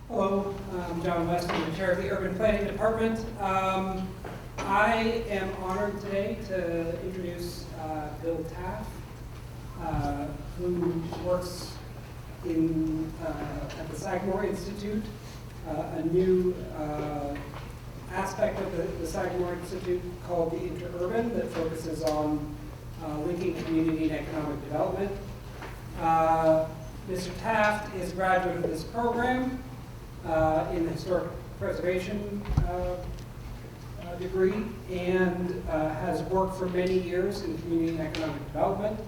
Hello, I'm John West, I'm the chair of the Urban Planning Department. I am honored today to introduce Bill Taft, who works at the Sagamore Institute, a new aspect of the Sagamore Institute called the Interurban that focuses on linking community and economic development. Mr. Taft is a graduate of this program in the historic preservation degree and has worked for many years in community and economic development.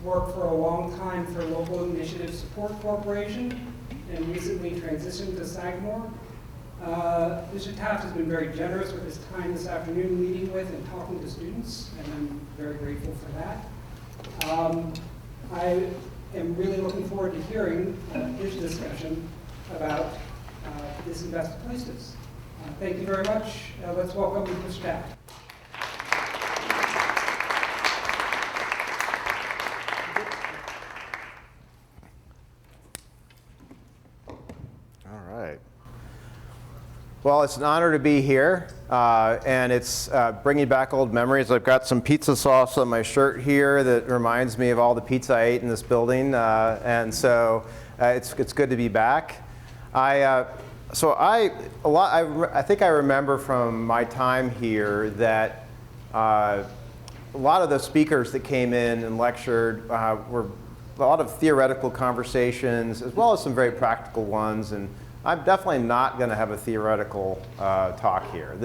Worked for a long time for Local Initiative Support Corporation and recently transitioned to Sagamore. Mr. Taft has been very generous with his time this afternoon meeting with and talking to students, and I'm very grateful for that. I am really looking forward to hearing his discussion about disinvested places. Thank you very much. Let's welcome Mr. Taft. All right. Well, it's an honor to be here, and it's bringing back old memories. I've got some pizza sauce on my shirt here that reminds me of all the pizza I ate in this building, and so it's good to be back. I think I remember from my time here that a lot of the speakers that came in and lectured were a lot of theoretical conversations as well as some very practical ones, and I'm definitely not going to have a theoretical talk here.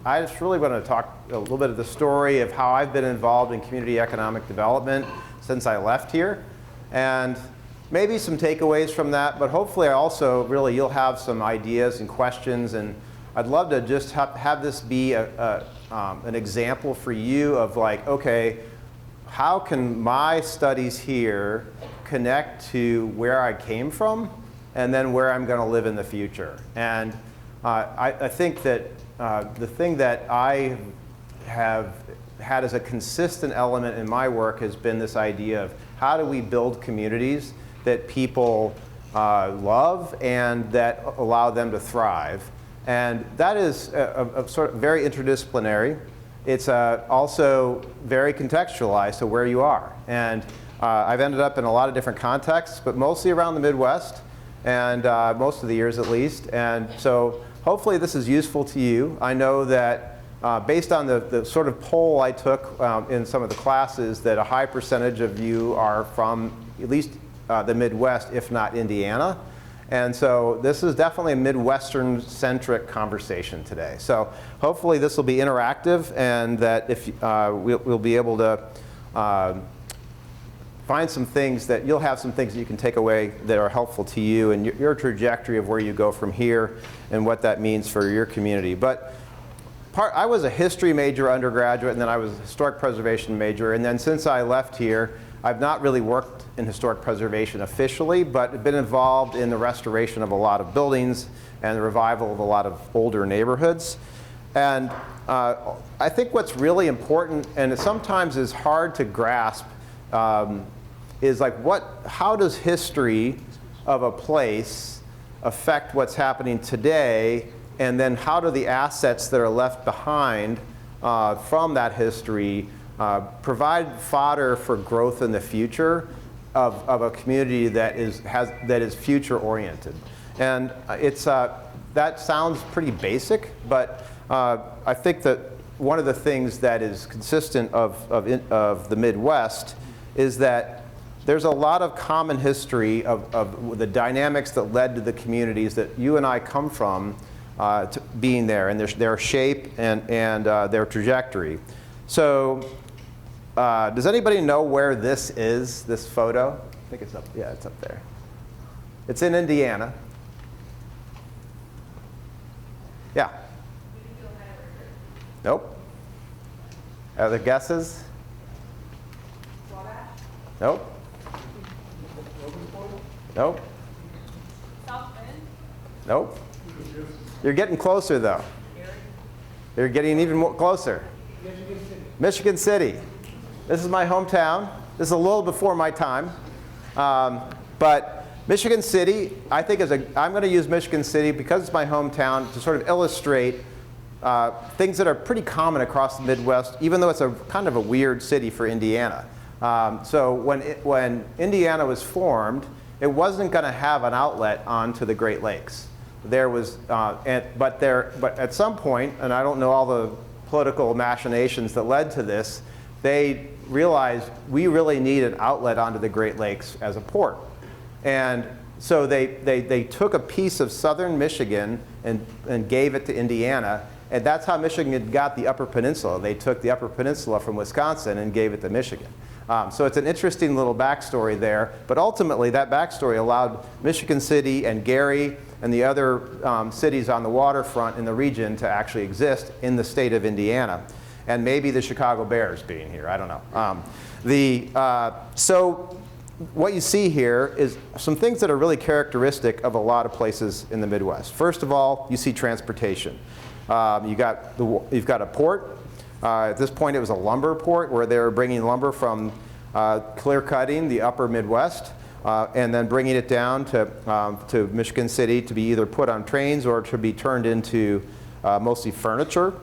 I just really want to talk a little bit of the story of how I've been involved in community economic development since I left here, and maybe some takeaways from that, but hopefully you'll have some ideas and questions, and I'd love to just have this be an example for you of like, okay, how can my studies here connect to where I came from and then where I'm going to live in the future? And I think that the thing that I have had as a consistent element in my work has been this idea of how do we build communities that people love and that allow them to thrive. And that is a sort of very interdisciplinary. It's also very contextualized to where you are. And I've ended up in a lot of different contexts, but mostly around the Midwest, and most of the years at least. And so hopefully this is useful to you. I know that based on the sort of poll I took in some of the classes, that a high percentage of you are from at least the Midwest, if not Indiana. And so this is definitely a Midwestern-centric conversation today. So hopefully this will be interactive, and that if we'll be able to find some things that you'll have some things that you can take away that are helpful to you and your trajectory of where you go from here and what that means for your community. But I was a history major undergraduate, and then I was a historic preservation major, and then since I left here, I've not really worked in historic preservation officially, but been involved in the restoration of a lot of buildings and the revival of a lot of older neighborhoods. And I think what's really important, and it sometimes is hard to grasp, is like how does history of a place affect what's happening today, and then how do the assets that are left behind from that history provide fodder for growth in the future of a community that is future oriented. And that sounds pretty basic, but I think that one of the things that is consistent of the Midwest is that there's a lot of common history of the dynamics that led to the communities that you and I come from to being there, and their shape and their trajectory. So does anybody know where this is, this photo? I think it's up, yeah, it's up there. It's in Indiana. Yeah. Nope. Other guesses? Nope. Nope. Nope. You're getting closer though. You're getting even more closer. Michigan City. This is my hometown. This is a little before my time. But Michigan City, I think I'm going to use Michigan City because it's my hometown to sort of illustrate things that are pretty common across the Midwest, even though it's a kind of a weird city for Indiana. So when Indiana was formed, it wasn't going to have an outlet onto the Great Lakes. There was, but at some point, and I don't know all the political machinations that led to this, they realized we really need an outlet onto the Great Lakes as a port. And so they took a piece of southern Michigan and gave it to Indiana, and that's how Michigan got the Upper Peninsula. They took the Upper Peninsula from Wisconsin and gave it to Michigan. So it's an interesting little backstory there, but ultimately that backstory allowed Michigan City and Gary and the other cities on the waterfront in the region to actually exist in the state of Indiana. And maybe the Chicago Bears being here, I don't know. So what you see here is some things that are really characteristic of a lot of places in the Midwest. First of all, you see transportation. You've got a port. At this point, it was a lumber port where they were bringing lumber from clear cutting the upper Midwest and then bringing it down to Michigan City to be either put on trains or to be turned into mostly furniture.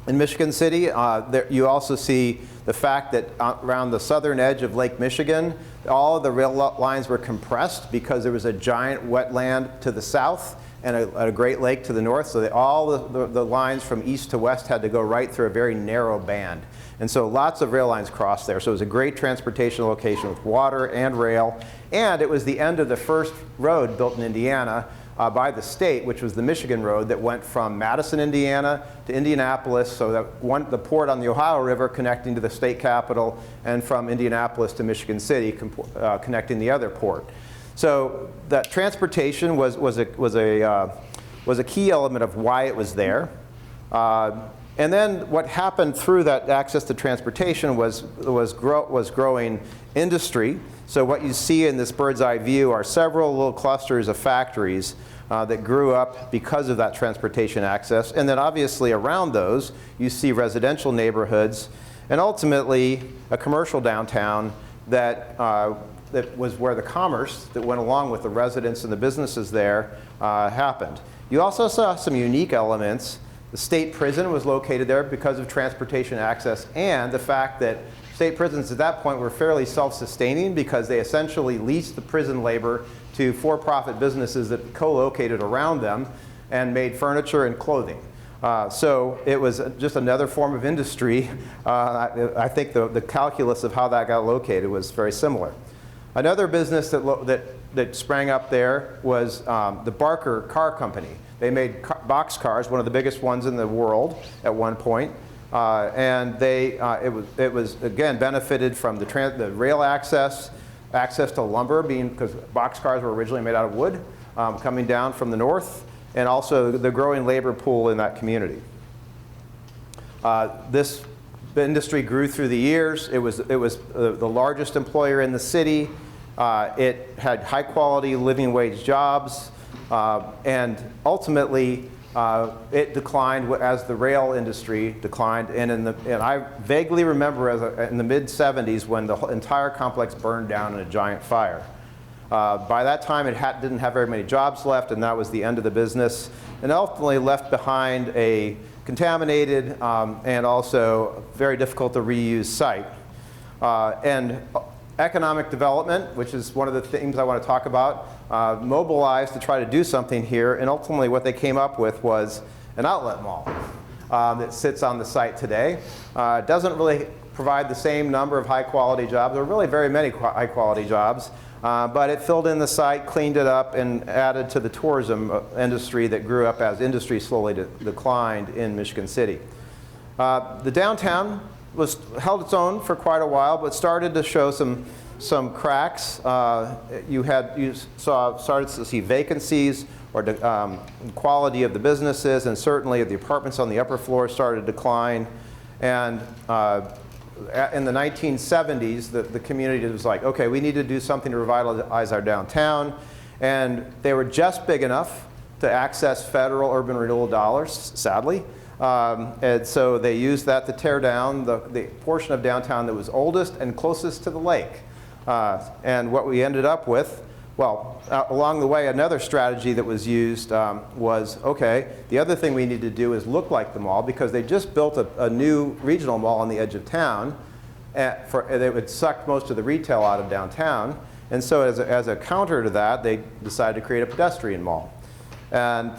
In Michigan City, you also see the fact that around the southern edge of Lake Michigan, all of the rail lines were compressed because there was a giant wetland to the south and a Great Lake to the north, so that all the lines from east to west had to go right through a very narrow band. And so lots of rail lines crossed there. So it was a great transportation location with water and rail. And it was the end of the first road built in Indiana by the state, which was the Michigan Road that went from Madison, Indiana to Indianapolis, so that the port on the Ohio River connecting to the state capital, and from Indianapolis to Michigan City connecting the other port. So that transportation was a key element of why it was there. And then what happened through that access to transportation was growing industry. So what you see in this bird's eye view are several little clusters of factories that grew up because of that transportation access. And then obviously around those, you see residential neighborhoods and ultimately a commercial downtown that was where the commerce that went along with the residents and the businesses there happened. You also saw some unique elements. The state prison was located there because of transportation access and the fact that state prisons at that point were fairly self-sustaining because they essentially leased the prison labor to for-profit businesses that co-located around them and made furniture and clothing. So it was just another form of industry. I think the calculus of how that got located was very similar. Another business that sprang up there was the Barker Car Company. They made box cars, one of the biggest ones in the world at one point. And it was again benefited from the rail access to lumber, because box cars were originally made out of wood, coming down from the north, and also the growing labor pool in that community. This industry grew through the years. It was the largest employer in the city. It had high quality living wage jobs, and ultimately it declined as the rail industry declined. And I vaguely remember in the mid-'70s when the entire complex burned down in a giant fire. By that time, it didn't have very many jobs left, and that was the end of the business. And ultimately left behind a contaminated and also very difficult to reuse site. And economic development, which is one of the themes I want to talk about, mobilized to try to do something here, and ultimately what they came up with was an outlet mall that sits on the site today. It doesn't really provide the same number of high-quality jobs, or really very many high-quality jobs, but it filled in the site, cleaned it up, and added to the tourism industry that grew up as industry slowly declined in Michigan City. The downtown held its own for quite a while, but started to show some cracks. You started to see vacancies, or quality of the businesses, and certainly the apartments on the upper floor started to decline. And in the 1970s, the community was like, okay, we need to do something to revitalize our downtown. And they were just big enough to access federal urban renewal dollars, sadly. And so they used that to tear down the portion of downtown that was oldest and closest to the lake. And what we ended up with Well, along the way, another strategy that was used was, okay, the other thing we need to do is look like the mall, because they just built a new regional mall on the edge of town. They would suck most of the retail out of downtown. And so as a counter to that, they decided to create a pedestrian mall. And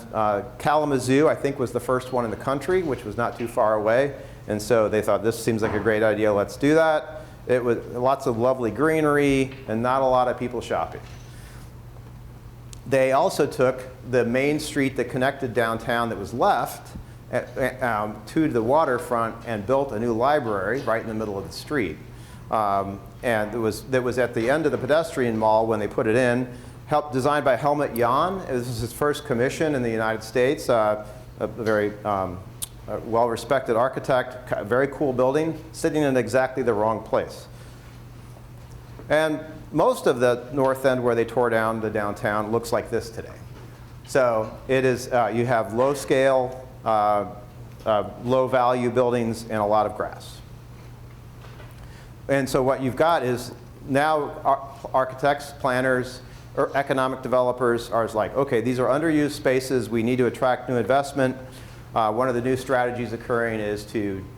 Kalamazoo, I think, was the first one in the country, which was not too far away. And so they thought, this seems like a great idea, let's do that. It was lots of lovely greenery and not a lot of people shopping. They also took the main street that connected downtown that was left to the waterfront and built a new library right in the middle of the street. And that was at the end of the pedestrian mall when they put it in, designed by Helmut Jahn. This is his first commission in the United States, a very well-respected architect, a very cool building, sitting in exactly the wrong place. And most of the North End where they tore down the downtown looks like this today. So it is, you have low scale, low value buildings and a lot of grass. And so what you've got is now architects, planners, or economic developers are like, okay, these are underused spaces, we need to attract new investment. One of the new strategies occurring is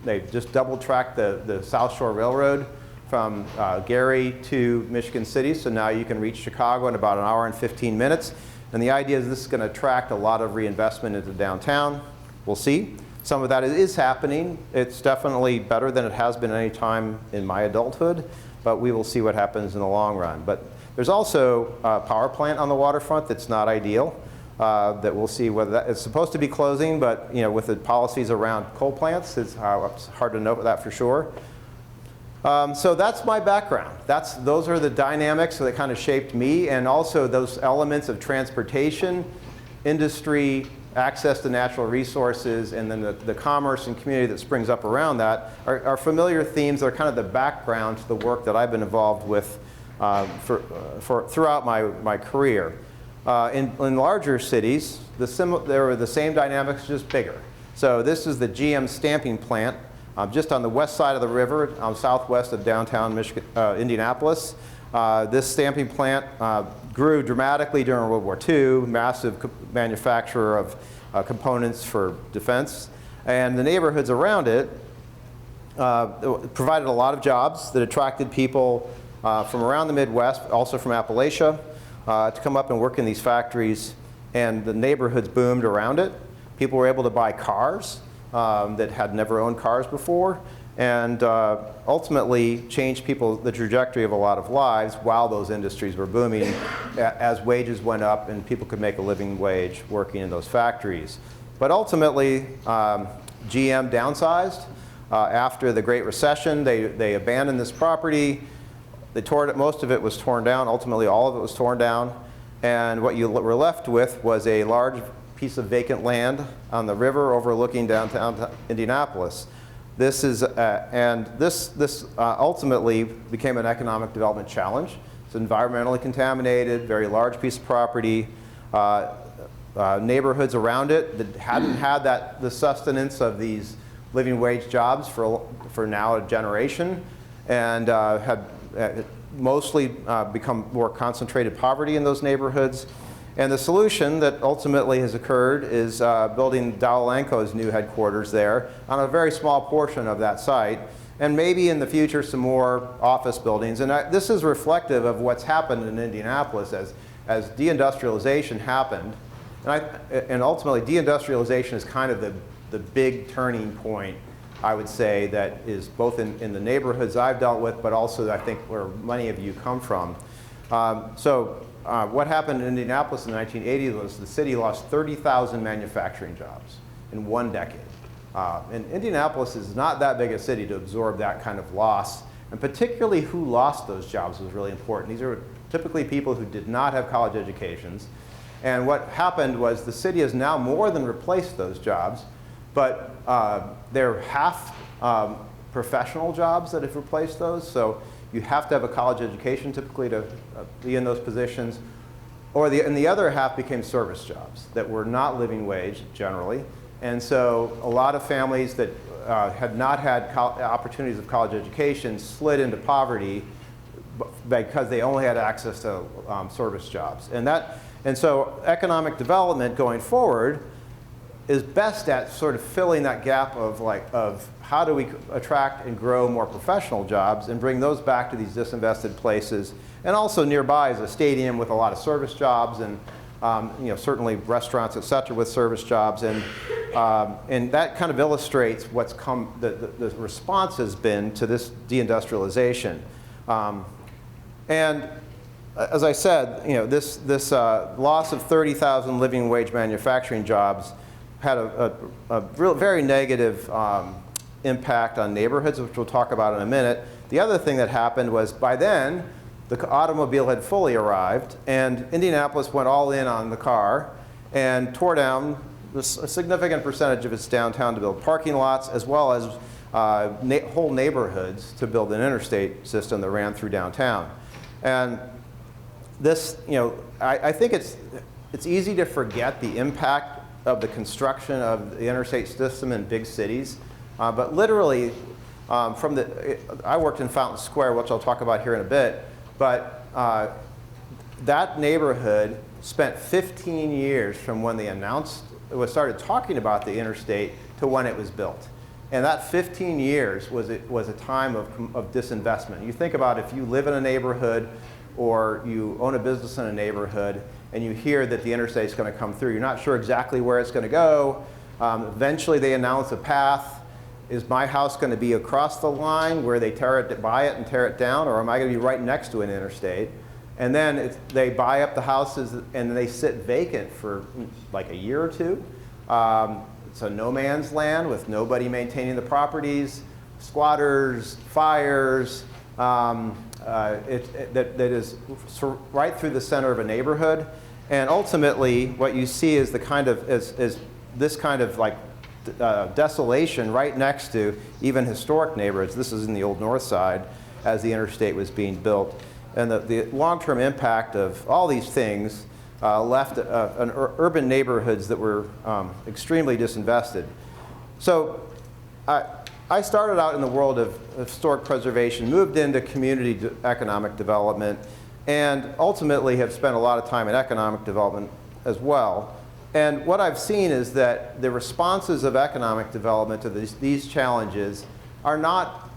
they just double track the South Shore Railroad from Gary to Michigan City, so now you can reach Chicago in about an hour and 15 minutes. And the idea is this is going to attract a lot of reinvestment into downtown. We'll see. Some of that is happening. It's definitely better than it has been any time in my adulthood, but we will see what happens in the long run. But there's also a power plant on the waterfront that's not ideal, that we'll see whether that is supposed to be closing, but with the policies around coal plants, it's hard to know that for sure. So that's my background. Those are the dynamics that kind of shaped me, and also those elements of transportation, industry, access to natural resources, and then the commerce and community that springs up around that are familiar themes that are kind of the background to the work that I've been involved with throughout my career. In larger cities, there were the same dynamics, just bigger. So this is the GM stamping plant. Just on the west side of the river, southwest of downtown Indianapolis. This stamping plant grew dramatically during World War II, massive manufacturer of components for defense. And the neighborhoods around it provided a lot of jobs that attracted people from around the Midwest, also from Appalachia, to come up and work in these factories. And the neighborhoods boomed around it. People were able to buy cars that had never owned cars before, and ultimately changed the trajectory of a lot of lives while those industries were booming as wages went up and people could make a living wage working in those factories. But ultimately, GM downsized. After the Great Recession, they abandoned this property. They tore it, most of it was torn down. Ultimately, all of it was torn down. And what you were left with was a large piece of vacant land on the river overlooking downtown Indianapolis. This is, this ultimately became an economic development challenge. It's environmentally contaminated, very large piece of property. Neighborhoods around it that hadn't had the sustenance of these living wage jobs for now a generation, and had mostly become more concentrated poverty in those neighborhoods. And the solution that ultimately has occurred is building Dow Elanco's new headquarters there on a very small portion of that site, and maybe in the future some more office buildings. And this is reflective of what's happened in Indianapolis as deindustrialization happened. And ultimately, deindustrialization is kind of the big turning point, I would say, that is both in the neighborhoods I've dealt with, but also I think where many of you come from. What happened in Indianapolis in the 1980s was the city lost 30,000 manufacturing jobs in 1 decade. And Indianapolis is not that big a city to absorb that kind of loss, and particularly who lost those jobs was really important. These are typically people who did not have college educations. And what happened was the city has now more than replaced those jobs, but they're half professional jobs that have replaced those. So you have to have a college education typically to be in those positions. And the other half became service jobs that were not living wage generally. And so a lot of families that had not had opportunities of college education slid into poverty because they only had access to service jobs. And so economic development going forward is best at sort of filling that gap of how do we attract and grow more professional jobs and bring those back to these disinvested places. And also nearby is a stadium with a lot of service jobs and certainly restaurants, et cetera, with service jobs. And that kind of illustrates what's the response has been to this deindustrialization. And as I said, this loss of 30,000 living wage manufacturing jobs had a very negative impact on neighborhoods, which we'll talk about in a minute. The other thing that happened was by then, the automobile had fully arrived, and Indianapolis went all in on the car and tore down a significant percentage of its downtown to build parking lots, as well as whole neighborhoods to build an interstate system that ran through downtown. And this, I think it's easy to forget the impact of the construction of the interstate system in big cities. But literally, I worked in Fountain Square, which I'll talk about here in a bit, but that neighborhood spent 15 years from when they started talking about the interstate to when it was built. And that 15 years was a time of disinvestment. You think about if you live in a neighborhood or you own a business in a neighborhood and you hear that the interstate is going to come through, you're not sure exactly where it's going to go. Eventually they announce a path. Is my house going to be across the line where they buy it and tear it down, or am I going to be right next to an interstate? And then they buy up the houses and they sit vacant for like a year or two. It's a no man's land with nobody maintaining the properties, squatters, fires. That is right through the center of a neighborhood. And ultimately, what you see is this kind of like desolation right next to even historic neighborhoods. This is in the old North Side as the interstate was being built. And the long-term impact of all these things left urban neighborhoods that were extremely disinvested. So I started out in the world of historic preservation, moved into community economic development, and ultimately have spent a lot of time in economic development as well. And what I've seen is that the responses of economic development to these challenges are not,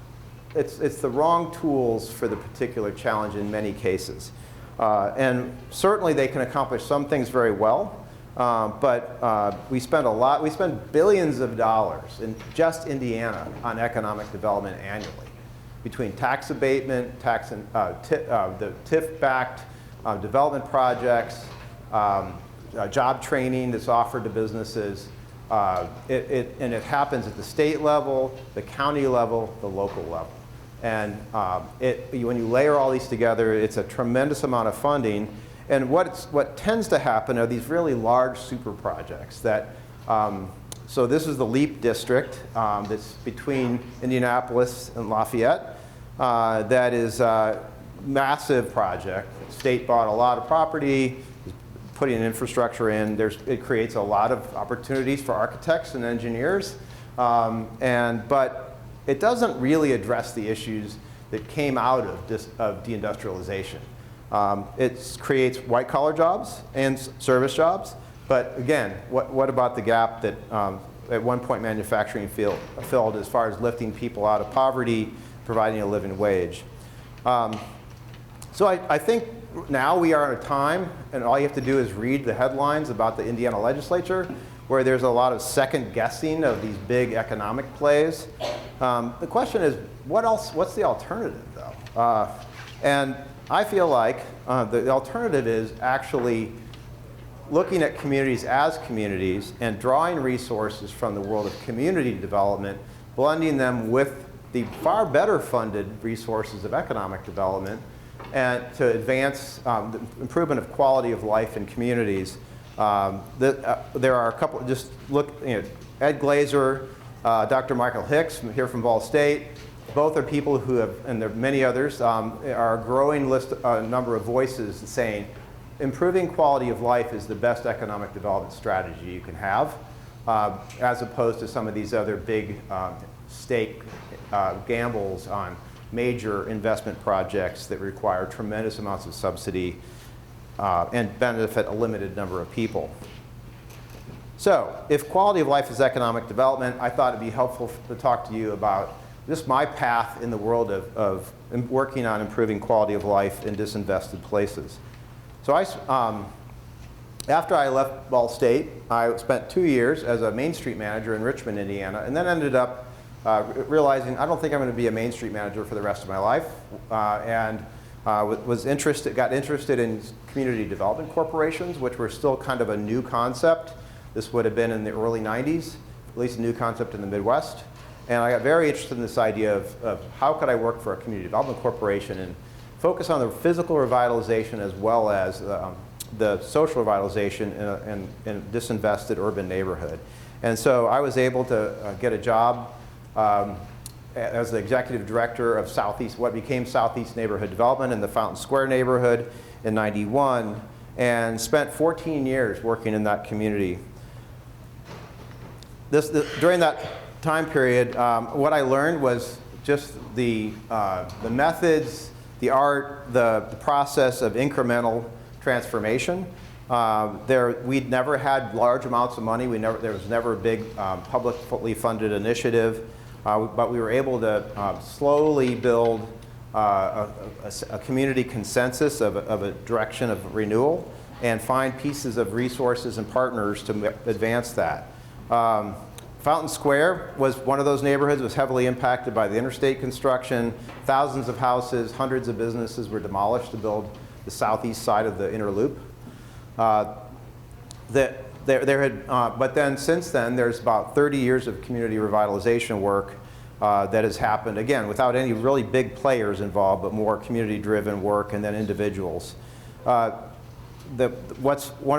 it's the wrong tools for the particular challenge in many cases. And certainly they can accomplish some things very well, but we spend billions of dollars in just Indiana on economic development annually, between tax abatement, the TIF-backed development projects, job training that's offered to businesses. And it happens at the state level, the county level, the local level. And when you layer all these together, it's a tremendous amount of funding. And what tends to happen are these really large super projects that, so this is the LEAP district that's between Indianapolis and Lafayette. That is a massive project. The state bought a lot of property, putting infrastructure in. It creates a lot of opportunities for architects and engineers, but it doesn't really address the issues that came out of deindustrialization. It creates white-collar jobs and service jobs, but again, what about the gap that at one point manufacturing filled as far as lifting people out of poverty, providing a living wage? So I think now we are at a time, and all you have to do is read the headlines about the Indiana legislature, where there's a lot of second guessing of these big economic plays. The question is, what's the alternative though? And I feel like the alternative is actually looking at communities as communities and drawing resources from the world of community development, blending them with the far better funded resources of economic development, and to advance the improvement of quality of life in communities. There are a couple, just look, Ed Glazer, Dr. Michael Hicks here from Ball State. Both are people who have, and there are many others, are a growing number of voices saying improving quality of life is the best economic development strategy you can have, as opposed to some of these other big stake gambles on major investment projects that require tremendous amounts of subsidy and benefit a limited number of people. So, if quality of life is economic development, I thought it'd be helpful to talk to you about just my path in the world of working on improving quality of life in disinvested places. So after I left Ball State, I spent 2 years as a Main Street manager in Richmond, Indiana, and then ended up realizing I don't think I'm going to be a Main Street manager for the rest of my life, and got interested in community development corporations, which were still kind of a new concept. This would have been in the early 90s, at least a new concept in the Midwest. And I got very interested in this idea of how could I work for a community development corporation and focus on the physical revitalization as well as the social revitalization in a disinvested urban neighborhood. And so I was able to get a job as the executive director of what became Southeast Neighborhood Development in the Fountain Square neighborhood in '91, and spent 14 years working in that community. During that time period, what I learned was just the methods, the art, the process of incremental transformation. We'd never had large amounts of money. There was never a big publicly funded initiative, but we were able to slowly build a community consensus of a direction of renewal and find pieces of resources and partners to advance that. Fountain Square was one of those neighborhoods. It was heavily impacted by the interstate construction. Thousands of houses, hundreds of businesses were demolished to build the southeast side of the inner loop. But then since then, there's about 30 years of community revitalization work that has happened, again, without any really big players involved, but more community-driven work and then individuals. One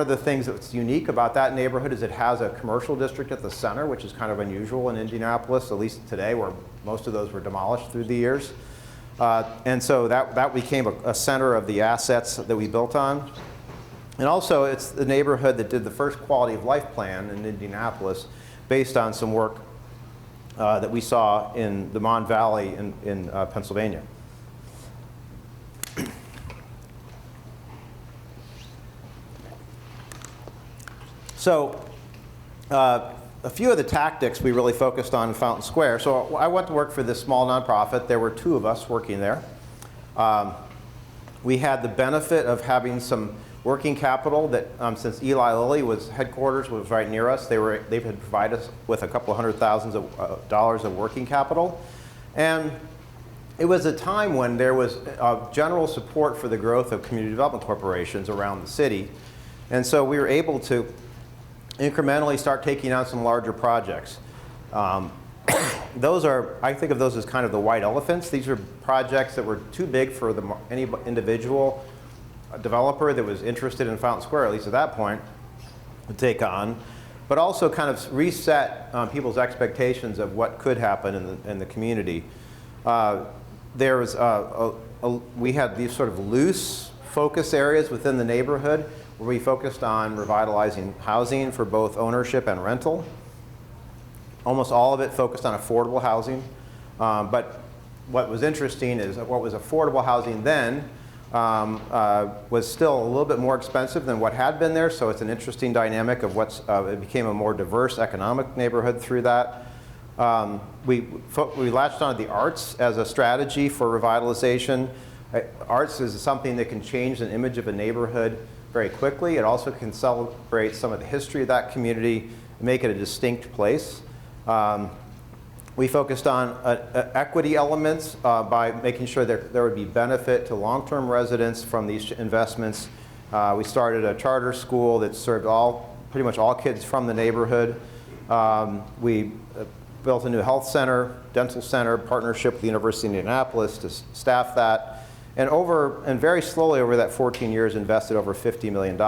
of the things that's unique about that neighborhood is it has a commercial district at the center, which is kind of unusual in Indianapolis, at least today, where most of those were demolished through the years. And so that became a center of the assets that we built on. And also, it's the neighborhood that did the first quality of life plan in Indianapolis based on some work that we saw in the Mon Valley in Pennsylvania. So a few of the tactics we really focused on in Fountain Square. So I went to work for this small nonprofit. There were 2 of us working there. We had the benefit of having some working capital that since Eli Lilly headquarters was right near us, they had provided us with a couple $100,000 of working capital. And it was a time when there was general support for the growth of community development corporations around the city. And so we were able to incrementally start taking on some larger projects. I think of those as kind of the white elephants. These are projects that were too big for any individual developer that was interested in Fountain Square, at least at that point, to take on, but also kind of reset people's expectations of what could happen in the community. We had these sort of loose focus areas within the neighborhood where we focused on revitalizing housing for both ownership and rental. Almost all of it focused on affordable housing. But what was interesting is that what was affordable housing then was still a little bit more expensive than what had been there, so it's an interesting dynamic of it became a more diverse economic neighborhood through that. We latched on to the arts as a strategy for revitalization. Arts is something that can change an image of a neighborhood very quickly. It also can celebrate some of the history of that community and make it a distinct place. We focused on equity elements by making sure that there would be benefit to long-term residents from these investments. We started a charter school that served pretty much all kids from the neighborhood. We built a new health center, dental center, partnership with the University of Indianapolis to staff that. And very slowly over that 14 years invested over $50 million.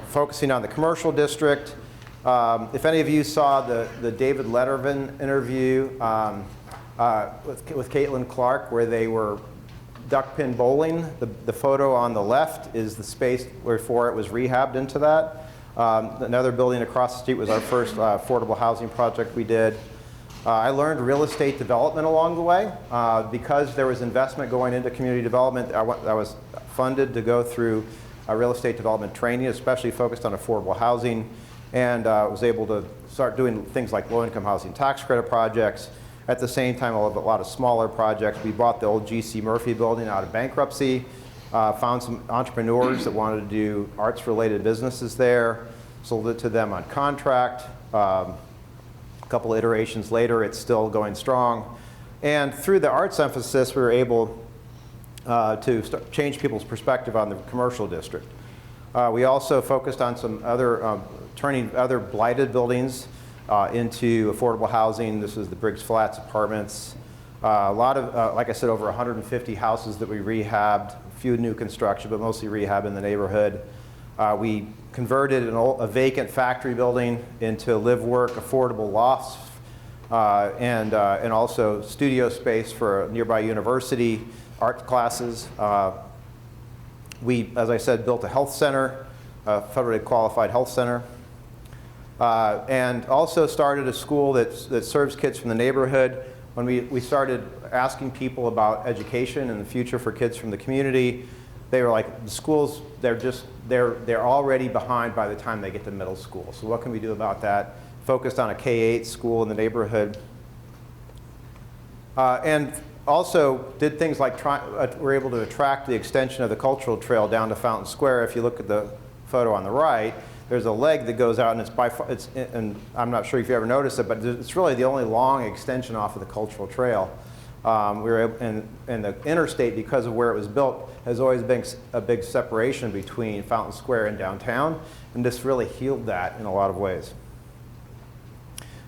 Focusing on the commercial district. If any of you saw the David Letterman interview with Caitlin Clark where they were duck pin bowling, the photo on the left is the space before it was rehabbed into that. Another building across the street was our first affordable housing project we did. I learned real estate development along the way. Because there was investment going into community development, I was funded to go through real estate development training, especially focused on affordable housing, and was able to start doing things like low-income housing tax credit projects. At the same time, a lot of smaller projects. We bought the old G.C. Murphy building out of bankruptcy, found some entrepreneurs that wanted to do arts-related businesses there, sold it to them on contract. A couple of iterations later, it's still going strong. And through the arts emphasis, we were able to change people's perspective on the commercial district. We also focused on some other, turning other blighted buildings into affordable housing. This is the Briggs Flats apartments. A lot of, like I said, over 150 houses that we rehabbed, a few new construction, but mostly rehab in the neighborhood. We converted a vacant factory building into live-work affordable lofts and also studio space for a nearby university, art classes. We, as I said, built a health center, a federally qualified health center, and also started a school that serves kids from the neighborhood. When we started asking people about education and the future for kids from the community, they were like, the schools, they're already behind by the time they get to middle school. So what can we do about that? Focused on a K-8 school in the neighborhood. And also did things like we're able to attract the extension of the cultural trail down to Fountain Square. If you look at the photo on the right, there's a leg that goes out, and and I'm not sure if you ever noticed it, but it's really the only long extension off of the cultural trail. And the interstate, because of where it was built, has always been a big separation between Fountain Square and downtown, and this really healed that in a lot of ways.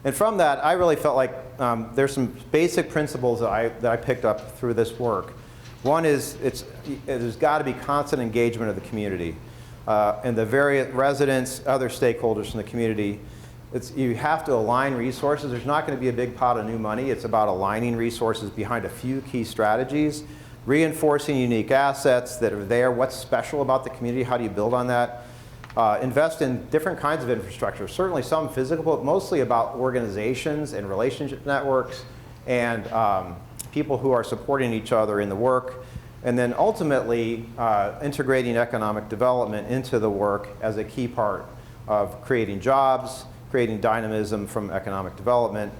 And from that, I really felt like there's some basic principles that I picked up through this work. One is there's got to be constant engagement of the community and the various residents, other stakeholders in the community. You have to align resources. There's not going to be a big pot of new money. It's about aligning resources behind a few key strategies, reinforcing unique assets that are there. What's special about the community? How do you build on that? Invest in different kinds of infrastructure, certainly some physical, but mostly about organizations and relationship networks and people who are supporting each other in the work. And then ultimately integrating economic development into the work as a key part of creating jobs, creating dynamism from economic development.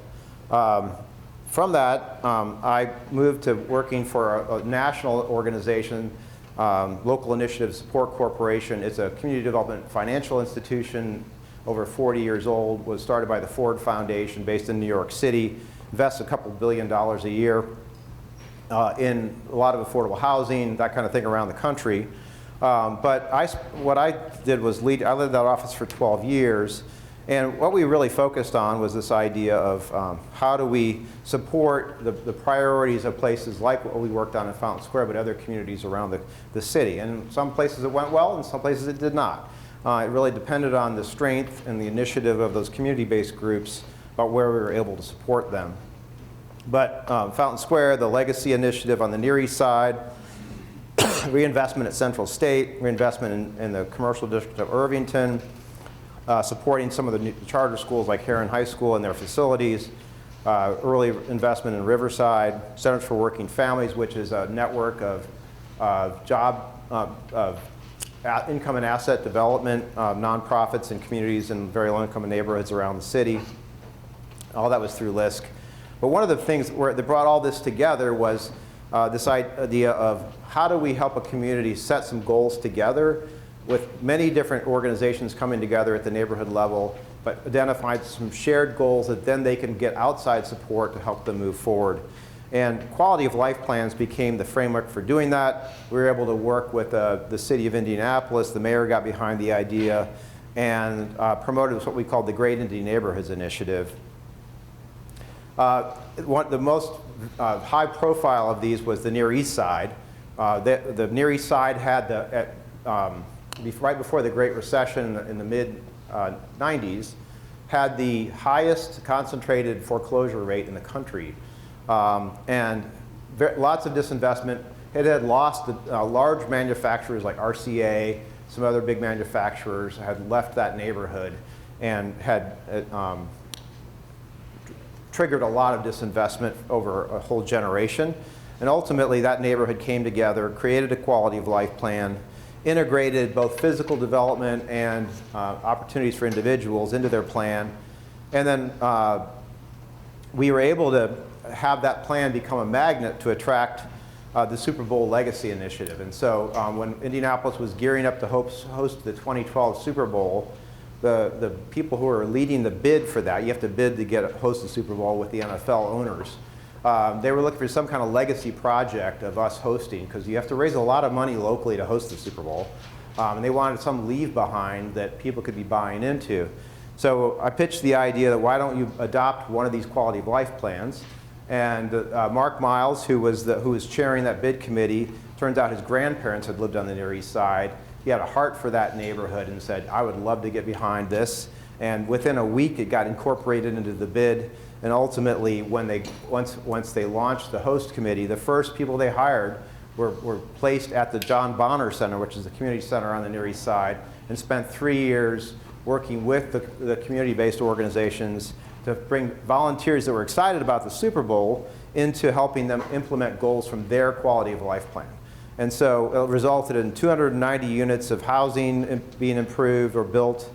From that, I moved to working for a national organization, Local Initiative Support Corporation. It's a community development financial institution, over 40 years old, was started by the Ford Foundation based in New York City, invests a couple $2 billion a year in a lot of affordable housing, that kind of thing around the country. But what I did was I led that office for 12 years. And what we really focused on was this idea of how do we support the priorities of places like what we worked on in Fountain Square, but other communities around the city. And some places it went well, and some places it did not. It really depended on the strength and the initiative of those community-based groups about where we were able to support them. But Fountain Square, the Legacy Initiative on the Near East Side, reinvestment at Central State, reinvestment in the commercial district of Irvington, supporting some of the charter schools like Heron High School and their facilities, early investment in Riverside, Centers for Working Families, which is a network of income and asset development, nonprofits and communities in very low-income neighborhoods around the city. All that was through LISC. But one of the things that brought all this together was this idea of how do we help a community set some goals together with many different organizations coming together at the neighborhood level, but identify some shared goals that then they can get outside support to help them move forward. And quality of life plans became the framework for doing that. We were able to work with the city of Indianapolis. The mayor got behind the idea and promoted what we called the Great Indy Neighborhoods Initiative. The most high profile of these was the Near East Side. The Near East Side had right before the Great Recession in the mid-90s, had the highest concentrated foreclosure rate in the country. And lots of disinvestment. It had lost large manufacturers like RCA, some other big manufacturers had left that neighborhood and had triggered a lot of disinvestment over a whole generation. And ultimately, that neighborhood came together, created a quality of life plan, integrated both physical development and opportunities for individuals into their plan. And then we were able to have that plan become a magnet to attract the Super Bowl Legacy Initiative. And so when Indianapolis was gearing up to host the 2012 Super Bowl, the people who are leading the bid for that, you have to bid to host the Super Bowl with the NFL owners. They were looking for some kind of legacy project of us hosting, because you have to raise a lot of money locally to host the Super Bowl. And they wanted some leave behind that people could be buying into. So I pitched the idea that why don't you adopt one of these quality of life plans? And Mark Miles, who was chairing that bid committee, turns out his grandparents had lived on the Near East Side. He had a heart for that neighborhood and said, I would love to get behind this. And within a week, it got incorporated into the bid. And ultimately, once they launched the host committee, the first people they hired were placed at the John Bonner Center, which is the community center on the Near East Side, and spent 3 years working with the community-based organizations to bring volunteers that were excited about the Super Bowl into helping them implement goals from their quality of life plan. And so it resulted in 290 units of housing being improved or built,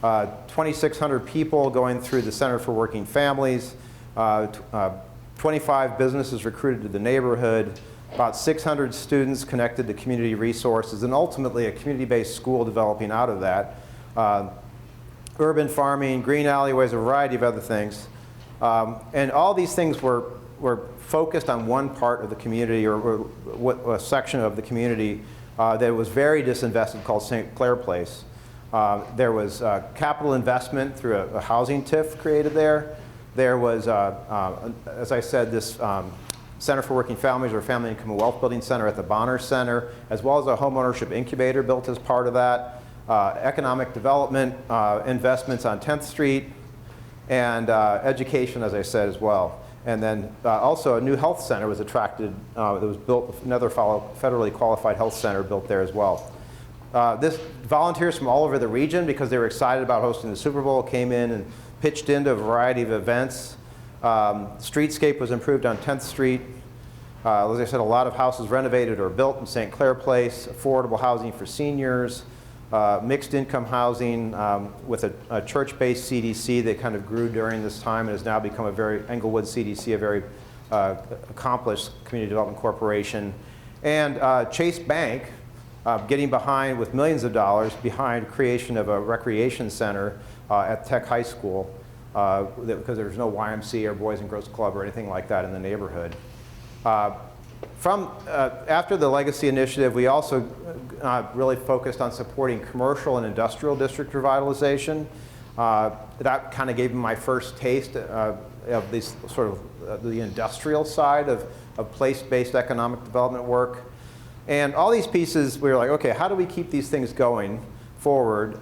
2,600 people going through the Center for Working Families, 25 businesses recruited to the neighborhood, about 600 students connected to community resources, and ultimately a community-based school developing out of that. Urban farming, green alleyways, a variety of other things. And all these things were focused on one part of the community, or a section of the community that was very disinvested, called St. Clair Place. There was capital investment through a housing TIF created there. There was, as I said, this Center for Working Families, or Family Income and Wealth Building Center at the Bonner Center, as well as a homeownership incubator built as part of that. Economic development investments on 10th Street, and education, as I said, as well. And then also a new health center was attracted, that was built, another federally qualified health center built there as well. This volunteers from all over the region, because they were excited about hosting the Super Bowl, came in and pitched into a variety of events. Streetscape was improved on 10th Street. As I said, a lot of houses renovated or built in St. Clair Place, affordable housing for seniors, mixed income housing with a church-based CDC that kind of grew during this time and has now become Englewood CDC, a very accomplished community development corporation. And Chase Bank, getting behind with millions of dollars behind creation of a recreation center at Tech High School, because there's no YMCA or Boys and Girls Club or anything like that in the neighborhood. After the Legacy Initiative, we also really focused on supporting commercial and industrial district revitalization. That kind of gave me my first taste of this sort of the industrial side of place-based economic development work. And all these pieces, we were like, okay, how do we keep these things going forward?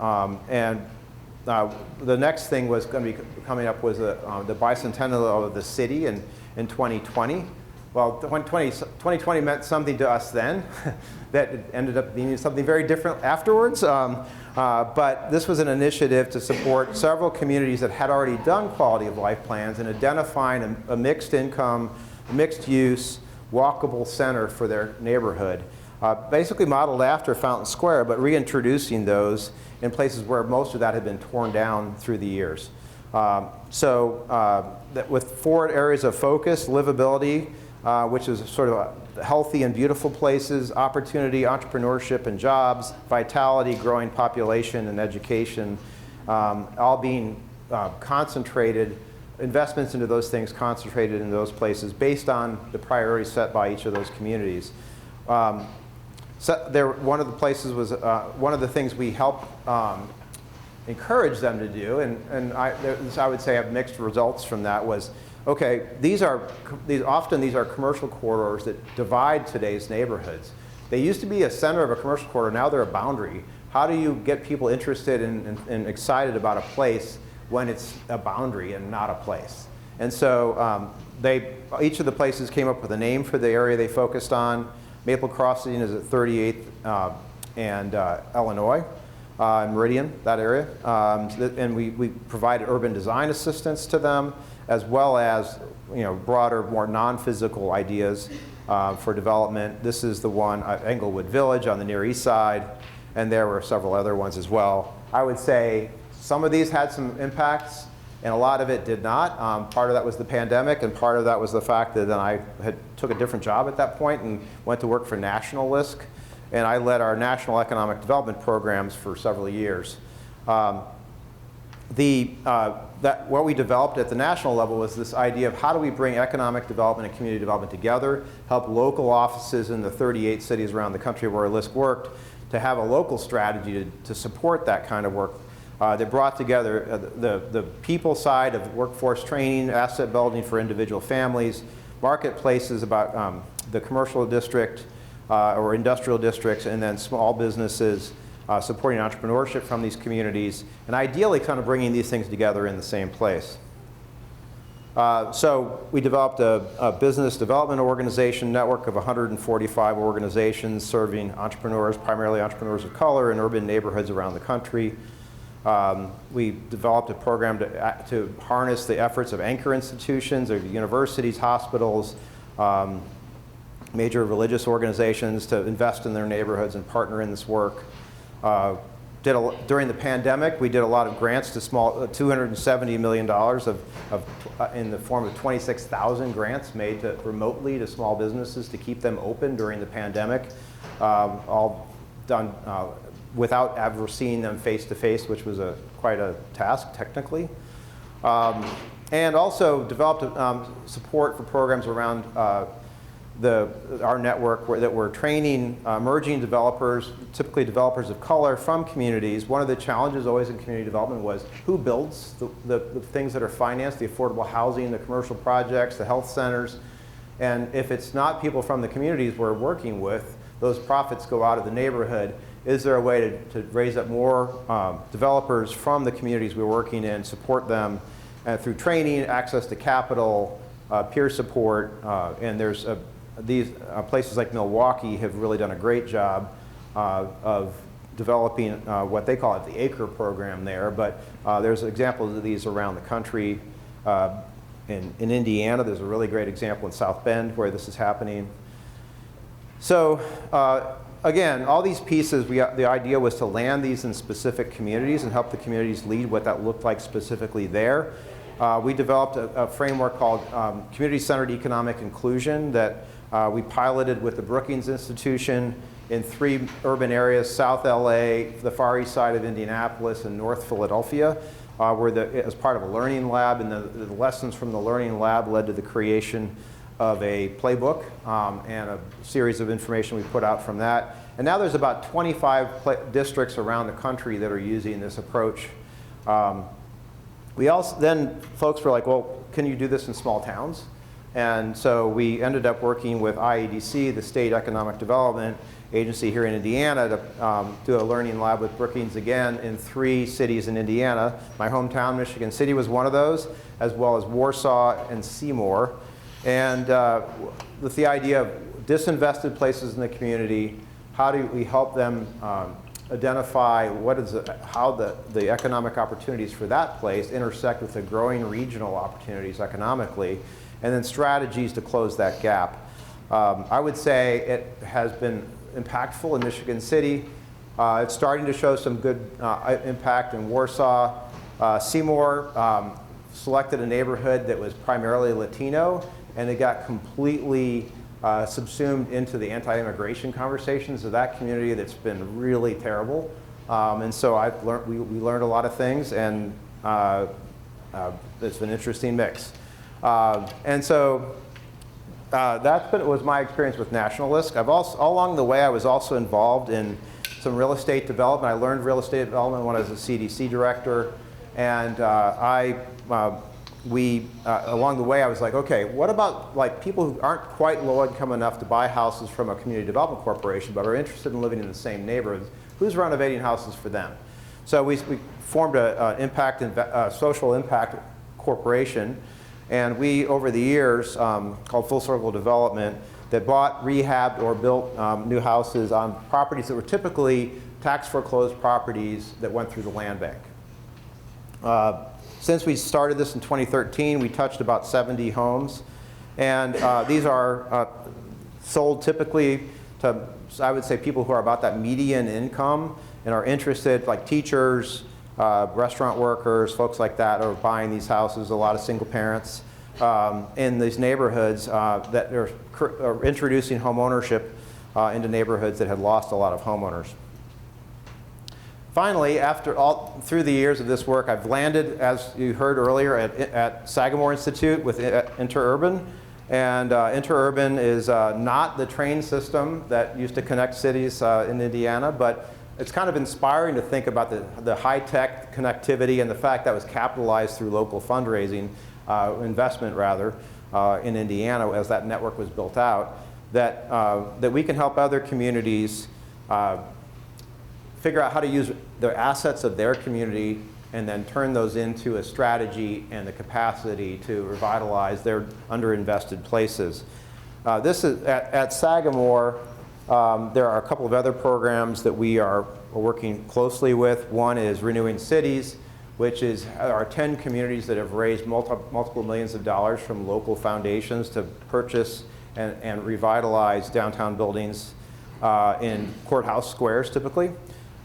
The next thing was going to be coming up was the bicentennial of the city in 2020. Well, 2020 meant something to us then that ended up being something very different afterwards. But this was an initiative to support several communities that had already done quality of life plans and identifying a mixed income, mixed use, walkable center for their neighborhood. Basically modeled after Fountain Square, but reintroducing those in places where most of that had been torn down through the years. With 4 areas of focus: livability, which is sort of healthy and beautiful places, opportunity, entrepreneurship and jobs, vitality, growing population, and education, all being concentrated, investments into those things concentrated in those places based on the priorities set by each of those communities. One of the places was, one of the things we helped encourage them to do, and I would say have mixed results from that, was, okay, often these are commercial corridors that divide today's neighborhoods. They used to be a center of a commercial corridor, now they're a boundary. How do you get people interested and excited about a place when it's a boundary and not a place? And so each of the places came up with a name for the area they focused on. Maple Crossing is at 38th and Illinois. Meridian, that area. And we provided urban design assistance to them, as well as broader, more non-physical ideas for development. This is the one at Englewood Village on the Near East Side, and there were several other ones as well. I would say some of these had some impacts, and a lot of it did not. Part of that was the pandemic, and part of that was the fact that then I took a different job at that point and went to work for National LISC, and I led our national economic development programs for several years. What we developed at the national level was this idea of how do we bring economic development and community development together, help local offices in the 38 cities around the country where LISC worked to have a local strategy to support that kind of work. That brought together the people side of workforce training, asset building for individual families, marketplaces about the commercial district or industrial districts, and then small businesses, supporting entrepreneurship from these communities, and ideally kind of bringing these things together in the same place. So we developed a business development organization network of 145 organizations serving entrepreneurs, primarily entrepreneurs of color in urban neighborhoods around the country. We developed a program to harness the efforts of anchor institutions, or universities, hospitals, major religious organizations to invest in their neighborhoods and partner in this work. During the pandemic, we did a lot of grants to $270 million in the form of 26,000 grants made remotely to small businesses to keep them open during the pandemic, all done without ever seeing them face to face, which was quite a task technically. And also developed support for programs around our network that we're training emerging developers, typically developers of color from communities. One of the challenges always in community development was who builds the things that are financed, the affordable housing, the commercial projects, the health centers. And if it's not people from the communities we're working with, those profits go out of the neighborhood. Is there a way to raise up more developers from the communities we're working in, support them through training, access to capital, peer support, and there's these places like Milwaukee have really done a great job of developing what they call the ACRE program there, but there's examples of these around the country. In Indiana, there's a really great example in South Bend where this is happening. So again, all these pieces, the idea was to land these in specific communities and help the communities lead what that looked like specifically there. We developed a framework called community-centered economic inclusion that we piloted with the Brookings Institution in 3 urban areas: South LA, the Far East side of Indianapolis, and North Philadelphia, as part of a learning lab, and the lessons from the learning lab led to the creation of a playbook and a series of information we put out from that. And now there's about 25 districts around the country that are using this approach. Then folks were like, well, can you do this in small towns? And so we ended up working with IEDC, the State Economic Development Agency here in Indiana, to do a learning lab with Brookings again in 3 cities in Indiana. My hometown, Michigan City, was one of those, as well as Warsaw and Seymour. And with the idea of disinvested places in the community, how do we help them identify how the economic opportunities for that place intersect with the growing regional opportunities economically, and then strategies to close that gap. I would say it has been impactful in Michigan City. It's starting to show some good impact in Warsaw. Seymour selected a neighborhood that was primarily Latino, and it got completely subsumed into the anti-immigration conversations of that community that's been really terrible. And so we learned a lot of things, and it's been an interesting mix. And so was my experience with National LISC. All along the way, I was also involved in some real estate development. I learned real estate development when I was a CDC director, and along the way, I was like, okay, what about people who aren't quite low income enough to buy houses from a community development corporation, but are interested in living in the same neighborhoods? Who's renovating houses for them? So we formed an social impact corporation, and we, over the years, called Full Circle Development, that bought, rehabbed, or built new houses on properties that were typically tax foreclosed properties that went through the land bank. Since we started this in 2013, we touched about 70 homes. And these are sold typically to, I would say, people who are about that median income and are interested, like teachers, restaurant workers, folks like that are buying these houses, a lot of single parents in these neighborhoods that are introducing home ownership into neighborhoods that had lost a lot of homeowners. Finally, through the years of this work, I've landed, as you heard earlier, at Sagamore Institute with Interurban. And Interurban is not the train system that used to connect cities in Indiana, but it's kind of inspiring to think about the high-tech connectivity and the fact that was capitalized through local fundraising, investment rather, in Indiana as that network was built out, that we can help other communities figure out how to use the assets of their community and then turn those into a strategy and the capacity to revitalize their underinvested places. This is at Sagamore. There are a couple of other programs that we are working closely with. One is Renewing Cities, which are 10 communities that have raised multiple millions of dollars from local foundations to purchase and revitalize downtown buildings in courthouse squares typically.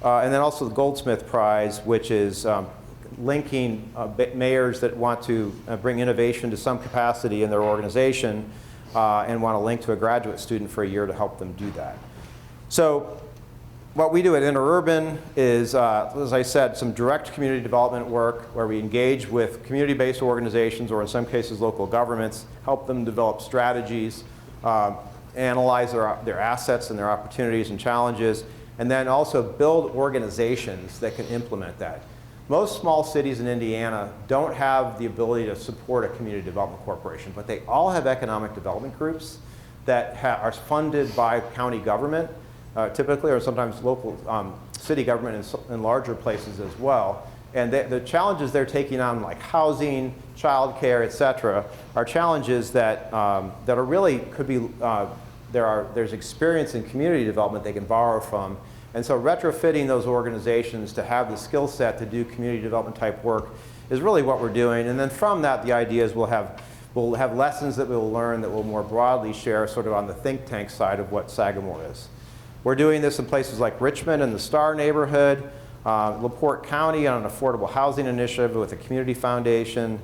And then also the Goldsmith Prize, which is linking mayors that want to bring innovation to some capacity in their organization and want to link to a graduate student for a year to help them do that. So what we do at Interurban is, as I said, some direct community development work where we engage with community-based organizations or in some cases local governments, help them develop strategies, analyze their assets and their opportunities and challenges, and then also build organizations that can implement that. Most small cities in Indiana don't have the ability to support a community development corporation, but they all have economic development groups that are funded by county government, typically, or sometimes local city government in larger places as well. And the challenges they're taking on, like housing, childcare, et cetera, are challenges that are really could be, there's experience in community development they can borrow from. And so retrofitting those organizations to have the skill set to do community development type work is really what we're doing. And then from that, the idea is we'll have lessons that we'll learn that we'll more broadly share sort of on the think tank side of what Sagamore is. We're doing this in places like Richmond and the Star neighborhood, LaPorte County on an affordable housing initiative with a community foundation.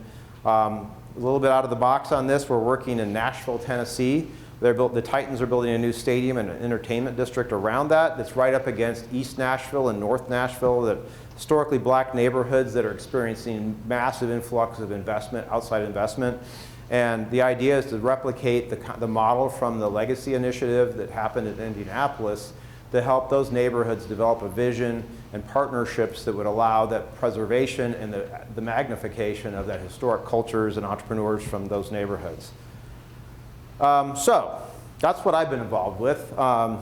A little bit out of the box on this, we're working in Nashville, Tennessee. The Titans are building a new stadium and an entertainment district around that that's right up against East Nashville and North Nashville, the historically black neighborhoods that are experiencing massive influx of investment, outside investment. And the idea is to replicate the model from the Legacy Initiative that happened in Indianapolis to help those neighborhoods develop a vision and partnerships that would allow that preservation and the magnification of that historic cultures and entrepreneurs from those neighborhoods. So that's what I've been involved with. Now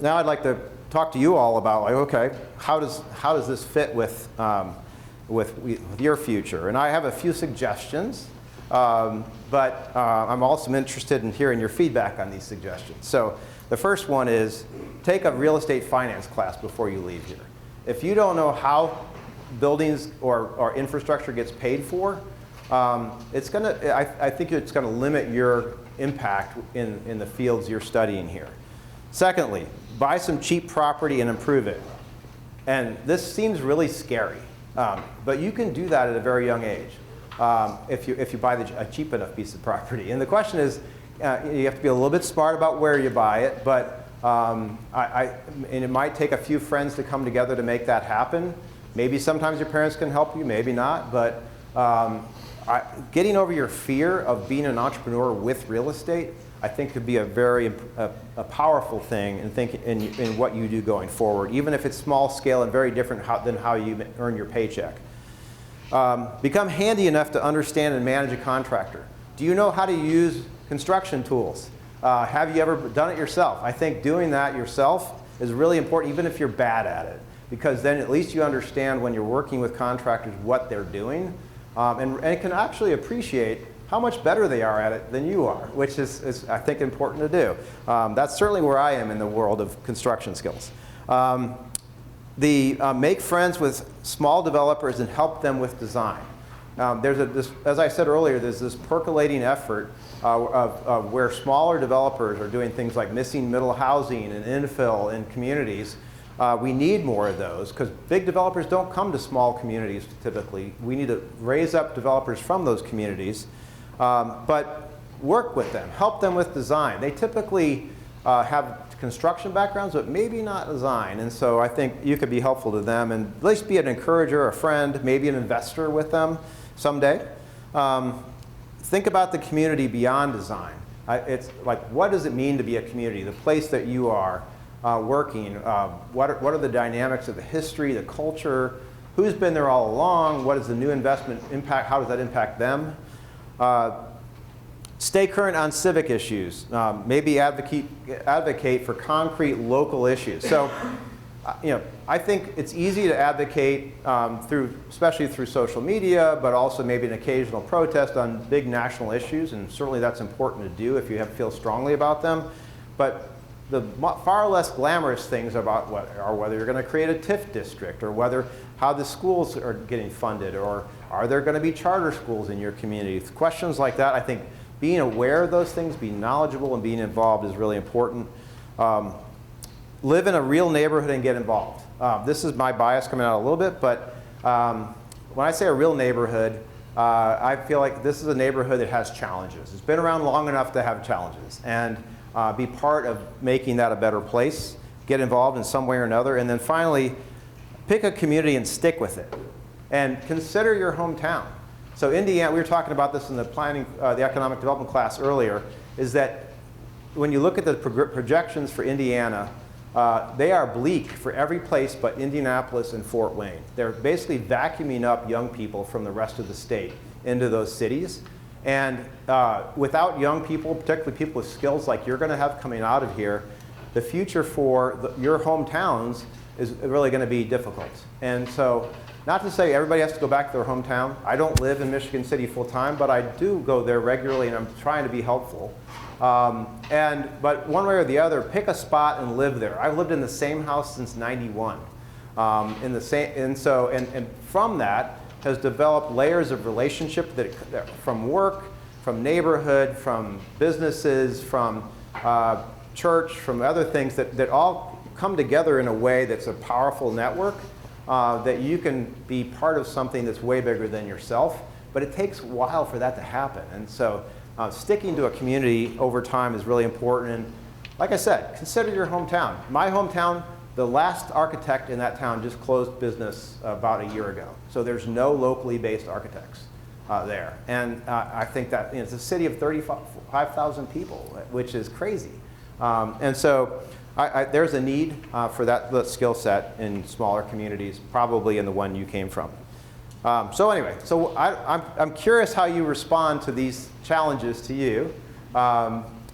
I'd like to talk to you all about, like, okay, how does this fit with your future? And I have a few suggestions, but I'm also interested in hearing your feedback on these suggestions. So the first one is take a real estate finance class before you leave here. If you don't know how buildings or infrastructure gets paid for, I think it's going to limit your impact in the fields you're studying here. Secondly, buy some cheap property and improve it. And this seems really scary, but you can do that at a very young age if you buy a cheap enough piece of property. And the question is, you have to be a little bit smart about where you buy it, but and it might take a few friends to come together to make that happen. Maybe sometimes your parents can help you, maybe not, but getting over your fear of being an entrepreneur with real estate, I think could be a very powerful thing in what you do going forward, even if it's small scale and very different than how you earn your paycheck. Become handy enough to understand and manage a contractor. Do you know how to use construction tools? Have you ever done it yourself? I think doing that yourself is really important, even if you're bad at it, because then at least you understand when you're working with contractors what they're doing. And can actually appreciate how much better they are at it than you are, which is I think, important to do. That's certainly where I am in the world of construction skills. Make friends with small developers and help them with design. As I said earlier, there's this percolating effort of where smaller developers are doing things like missing middle housing and infill in communities. We need more of those because big developers don't come to small communities typically. We need to raise up developers from those communities, but work with them, help them with design. They typically have construction backgrounds, but maybe not design. And so I think you could be helpful to them and at least be an encourager, a friend, maybe an investor with them someday. Think about the community beyond design. It's like, what does it mean to be a community? The place that you are working, what are the dynamics of the history, the culture, who's been there all along, what is the new investment impact, how does that impact them? Stay current on civic issues. Maybe advocate for concrete local issues. So, I think it's easy to advocate especially through social media, but also maybe an occasional protest on big national issues, and certainly that's important to do if you feel strongly about them. But the far less glamorous things about whether you're going to create a TIF district, or how the schools are getting funded, or are there going to be charter schools in your community? Questions like that, I think being aware of those things, being knowledgeable and being involved is really important. Live in a real neighborhood and get involved. This is my bias coming out a little bit, but when I say a real neighborhood, I feel like this is a neighborhood that has challenges. It's been around long enough to have challenges, and be part of making that a better place, get involved in some way or another, and then finally, pick a community and stick with it. And consider your hometown. So Indiana, we were talking about this in the the economic development class earlier, is that when you look at the projections for Indiana, they are bleak for every place but Indianapolis and Fort Wayne. They're basically vacuuming up young people from the rest of the state into those cities. And without young people, particularly people with skills like you're going to have coming out of here, the future for your hometowns is really going to be difficult. And so, not to say everybody has to go back to their hometown. I don't live in Michigan City full time, but I do go there regularly, and I'm trying to be helpful. But one way or the other, pick a spot and live there. I've lived in the same house since '91, and from that has developed layers of relationship that from work, from neighborhood, from businesses, from church, from other things that all come together in a way that's a powerful network, that you can be part of something that's way bigger than yourself. But it takes a while for that to happen. And so sticking to a community over time is really important. And like I said, consider your hometown. My hometown, the last architect in that town just closed business about a year ago. So there's no locally based architects there. And I think that it's a city of 35,000 people, which is crazy. And so there's a need for that skill set in smaller communities, probably in the one you came from. So anyway, I'm curious how you respond to these challenges to you,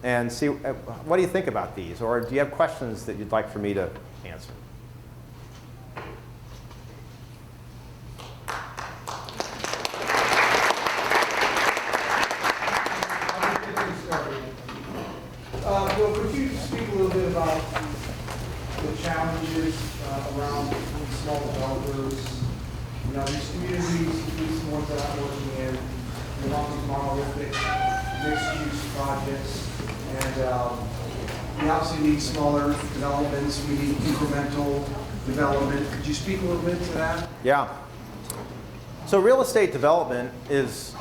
and see what do you think about these, or do you have questions that you'd like for me to answer? Bill, could you speak a little bit about the challenges around small developers? These communities, at least the ones that I'm working in, they want these monolithic mixed-use projects, and we obviously need smaller developments. We need incremental development. Could you speak a little bit to that? Yeah. So real estate development is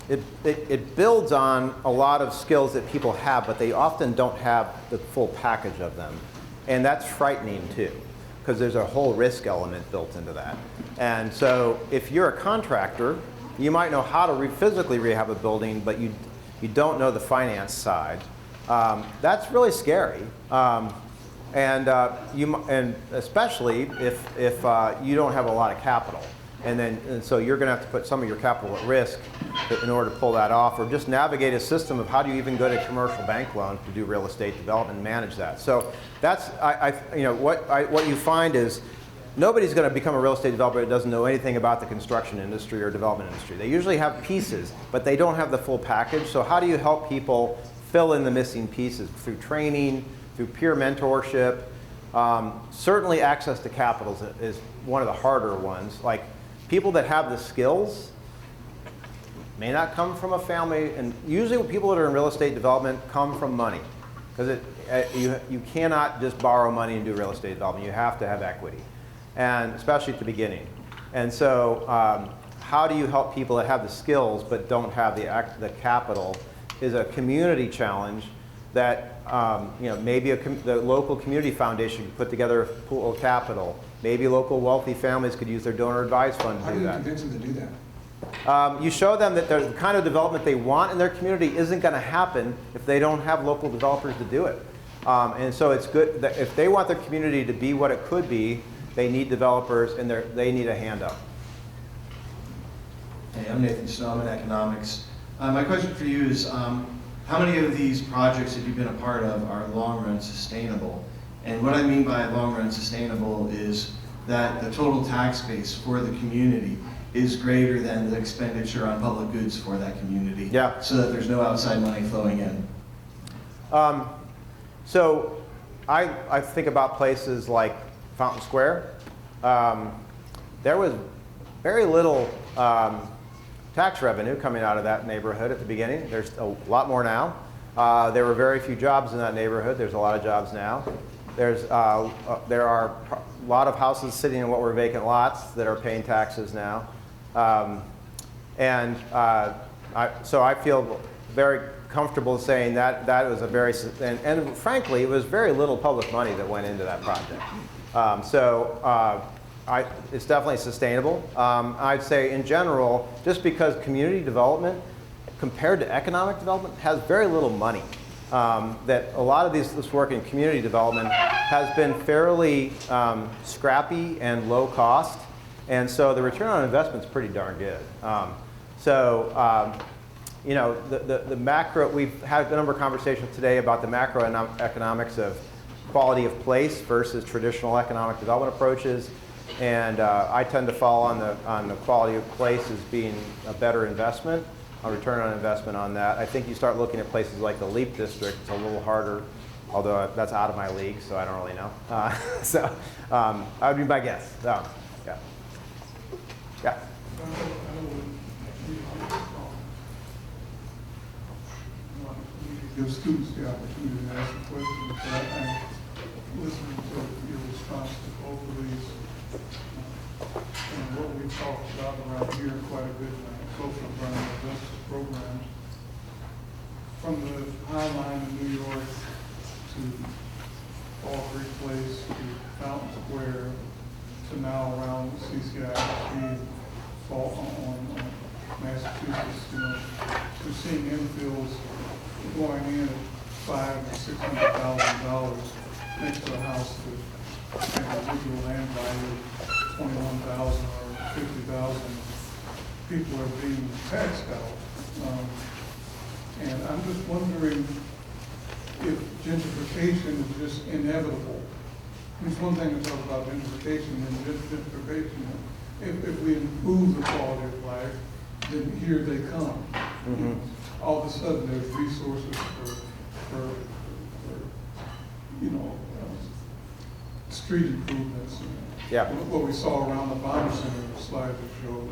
it builds on a lot of skills that people have, but they often don't have the full package of them, and that's frightening too, because there's a whole risk element built into that. And so if you're a contractor, you might know how to physically rehab a building, but you don't know the finance side. That's really scary. And especially if you don't have a lot of capital. And so you're going to have to put some of your capital at risk in order to pull that off, or just navigate a system of how do you even go to commercial bank loan to do real estate development and manage that. So that's what you find is nobody's going to become a real estate developer that doesn't know anything about the construction industry or development industry. They usually have pieces, but they don't have the full package. So how do you help people fill in the missing pieces? Through training, through peer mentorship. Certainly access to capital is one of the harder ones. Like, people that have the skills may not come from a family, and usually people that are in real estate development come from money. Because you cannot just borrow money and do real estate development. You have to have equity, and especially at the beginning. And so how do you help people that have the skills but don't have the capital is a community challenge that maybe the local community foundation could put together a pool of capital. Maybe local wealthy families could use their donor advised fund to do that. How do you convince them to do that? You show them that the kind of development they want in their community isn't going to happen if they don't have local developers to do it. And so it's good that if they want their community to be what it could be, they need developers, and they need a hand up. Hey, I'm Nathan Snow, I'm in economics. My question for you is, how many of these projects that you've been a part of are long-run sustainable? And what I mean by long-run sustainable is that the total tax base for the community is greater than the expenditure on public goods for that community. Yeah. So that there's no outside money flowing in. So I think about places like Fountain Square. There was very little tax revenue coming out of that neighborhood at the beginning. There's a lot more now. There were very few jobs in that neighborhood. There's a lot of jobs now. There are a lot of houses sitting in what were vacant lots that are paying taxes now. So I feel very comfortable saying that was a very, and frankly, it was very little public money that went into that project. It's definitely sustainable. I'd say in general, just because community development compared to economic development has very little money, that a lot of this work in community development has been fairly scrappy and low cost, and so the return on investment is pretty darn good. The macro, we've had a number of conversations today about the macroeconomics of quality of place versus traditional economic development approaches. And I tend to fall on the quality of place as being a better investment, a return on investment on that. I think you start looking at places like the Leap District, it's a little harder, although that's out of my league, so I don't really know. That would be my guess. Yeah. Yeah. Give students the opportunity to ask a question, but I'm listening to your response to both of these. And what we talked about around here quite a bit in our social environmental justice programs, from the High Line in New York to Fall Creek Place to Fountain Square to now around CCI on Massachusetts, we're seeing infills going in at $500,000 to $600,000 next to a house that has a residual land value of $21,000 or $50,000. People are being taxed out. And I'm just wondering if gentrification is just inevitable. It's one thing to talk about gentrification and gentrification. If we improve the quality of life, then here they come. Mm-hmm. All of a sudden, there's resources for street improvements. Yeah. What we saw around the Bomber Center slide that showed,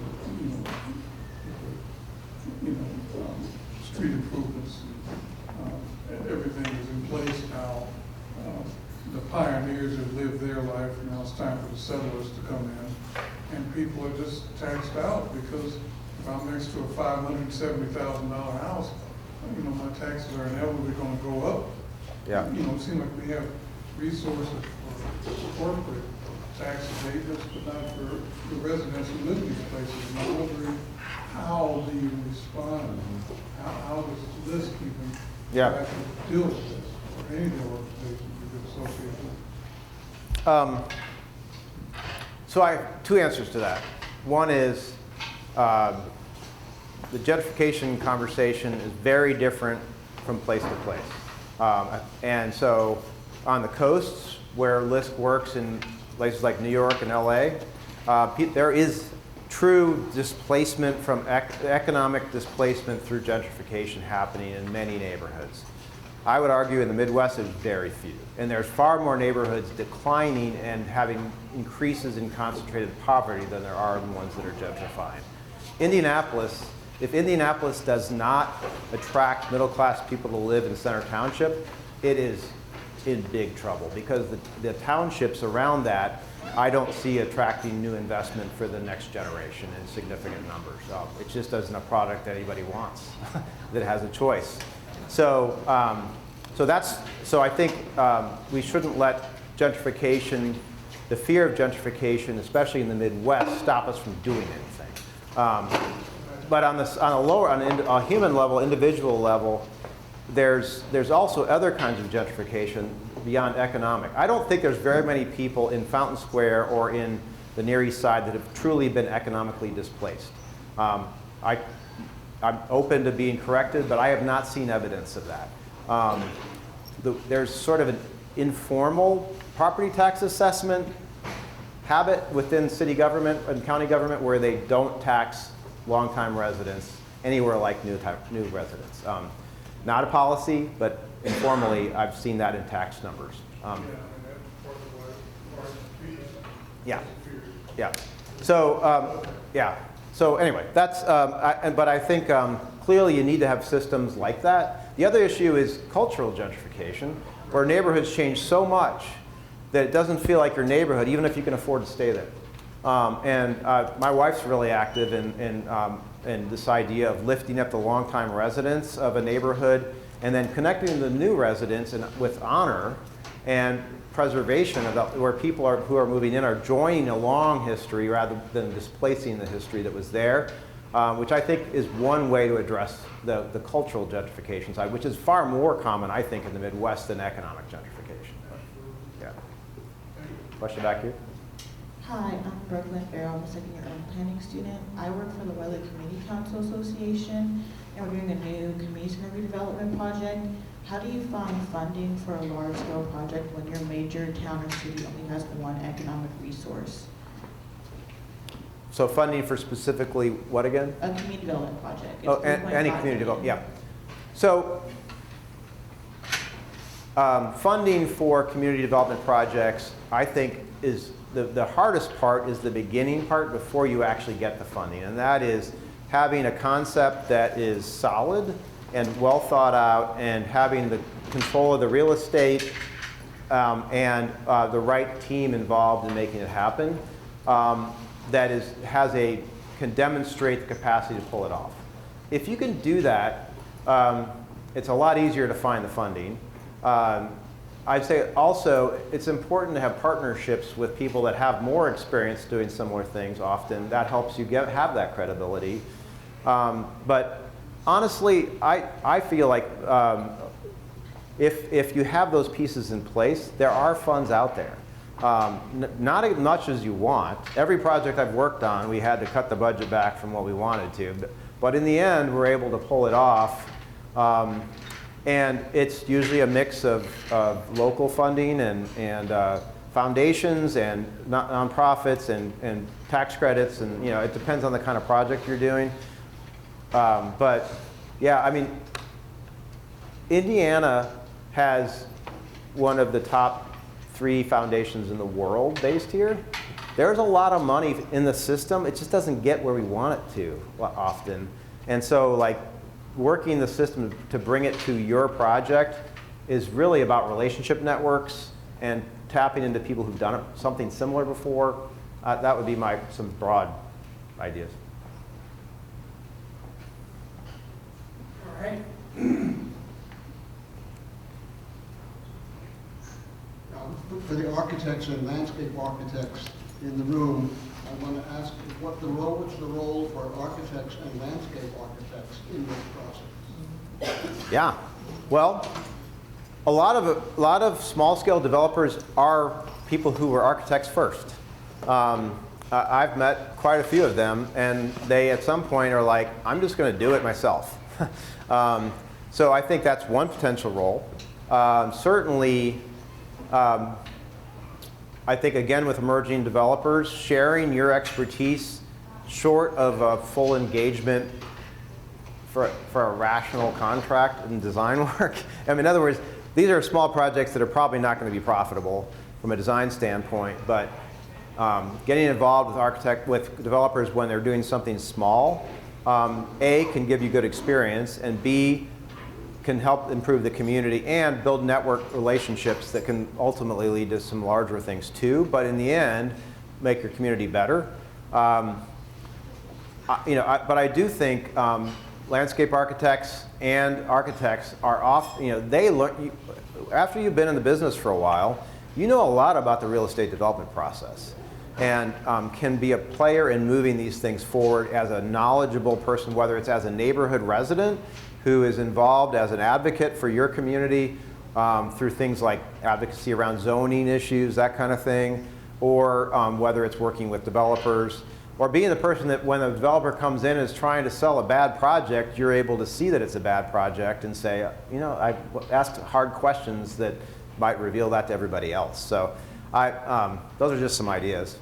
street improvements. Everything is in place now. The pioneers have lived their life, and now it's time for the settlers to come in. And people are just taxed out because if I'm next to a $570,000 house, my taxes are inevitably going to go up. Yeah. It seems like we have resources for corporate tax abatements, but not for the residents who live in these places. And I'm wondering, how do you respond? How does this even actually deal with this, or any of the organizations you've been associated with? So I have two answers to that. One is the gentrification conversation is very different from place to place. And so on the coasts where LISC works in places like New York and LA, there is true displacement from economic displacement through gentrification happening in many neighborhoods. I would argue in the Midwest there's very few. And there's far more neighborhoods declining and having increases in concentrated poverty than there are in ones that are gentrifying. Indianapolis, if Indianapolis does not attract middle-class people to live in Center Township, it is in big trouble because the townships around that, I don't see attracting new investment for the next generation in significant numbers. So it just isn't a product that anybody wants that has a choice. So, so I think we shouldn't let gentrification, the fear of gentrification, especially in the Midwest, stop us from doing anything. But on a human level, individual level, there's also other kinds of gentrification beyond economic. I don't think there's very many people in Fountain Square or in the Near East Side that have truly been economically displaced. I'm open to being corrected, but I have not seen evidence of that. There's sort of an informal property tax assessment habit within city government and county government where they don't tax longtime residents anywhere like new residents. Not a policy, but informally, I've seen that in tax numbers. Yeah. So, yeah. So anyway, that's, but I think clearly you need to have systems like that. The other issue is cultural gentrification, where neighborhoods change so much that it doesn't feel like your neighborhood, even if you can afford to stay there. My wife's really active in this idea of lifting up the longtime residents of a neighborhood and then connecting the new residents with honor and preservation of where people who are moving in are joining a long history rather than displacing the history that was there, which I think is one way to address the cultural gentrification side, which is far more common, I think, in the Midwest than economic gentrification. Yeah. Question back here? Hi, I'm Brooklyn Farrell. I'm a second-year urban planning student. I work for the Wiley Community Council Association, and we're doing a new community center redevelopment project. How do you find funding for a large-scale project when your major town or city only has one economic resource? So funding for specifically what again? A community development project. It's Oh, any community development, yeah. So funding for community development projects, I think, is the hardest part is the beginning part before you actually get the funding, and that is having a concept that is solid and well thought out and having the control of the real estate and the right team involved in making it happen that can demonstrate the capacity to pull it off. If you can do that, it's a lot easier to find the funding. I'd say also it's important to have partnerships with people that have more experience doing similar things often. That helps you have that credibility. But honestly, I feel like if you have those pieces in place, there are funds out there. Not as much as you want. Every project I've worked on, we had to cut the budget back from what we wanted to. But in the end, we're able to pull it off. And it's usually a mix of local funding and foundations and nonprofits and tax credits, and it depends on the kind of project you're doing. But yeah, I mean, Indiana has one of the top 3 foundations in the world based here. There's a lot of money in the system. It just doesn't get where we want it to often. And so like working the system to bring it to your project is really about relationship networks and tapping into people who've done something similar before. That would be some broad ideas. All right. For the architects and landscape architects in the room, I want to ask what's the role for architects and landscape architects in this process? Yeah, well, a lot of small-scale developers are people who were architects first. I've met quite a few of them, and they at some point are like, I'm just going to do it myself. So I think that's one potential role. Certainly, I think, again, with emerging developers, sharing your expertise short of a full engagement for a rational contract and design work. I mean, in other words, these are small projects that are probably not going to be profitable from a design standpoint, but getting involved with developers when they're doing something small, A, can give you good experience, and B, can help improve the community and build network relationships that can ultimately lead to some larger things too, but in the end, make your community better. But I do think landscape architects and architects are they learn, after you've been in the business for a while, you know a lot about the real estate development process and can be a player in moving these things forward as a knowledgeable person, whether it's as a neighborhood resident who is involved as an advocate for your community through things like advocacy around zoning issues, that kind of thing, or whether it's working with developers, or being the person that when a developer comes in and is trying to sell a bad project, you're able to see that it's a bad project and say, I asked hard questions that might reveal that to everybody else. So those are just some ideas.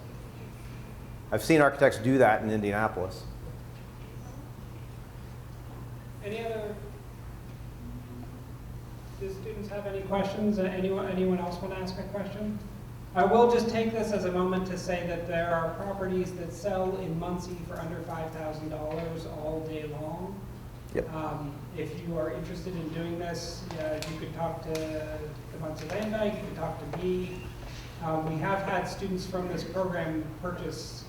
I've seen architects do that in Indianapolis. Any other, do students have any questions? Anyone else want to ask a question? I will just take this as a moment to say that there are properties that sell in Muncie for under $5,000 all day long. Yep. If you are interested in doing this, you could talk to the Muncie Land Bank, you can talk to me. We have had students from this program purchase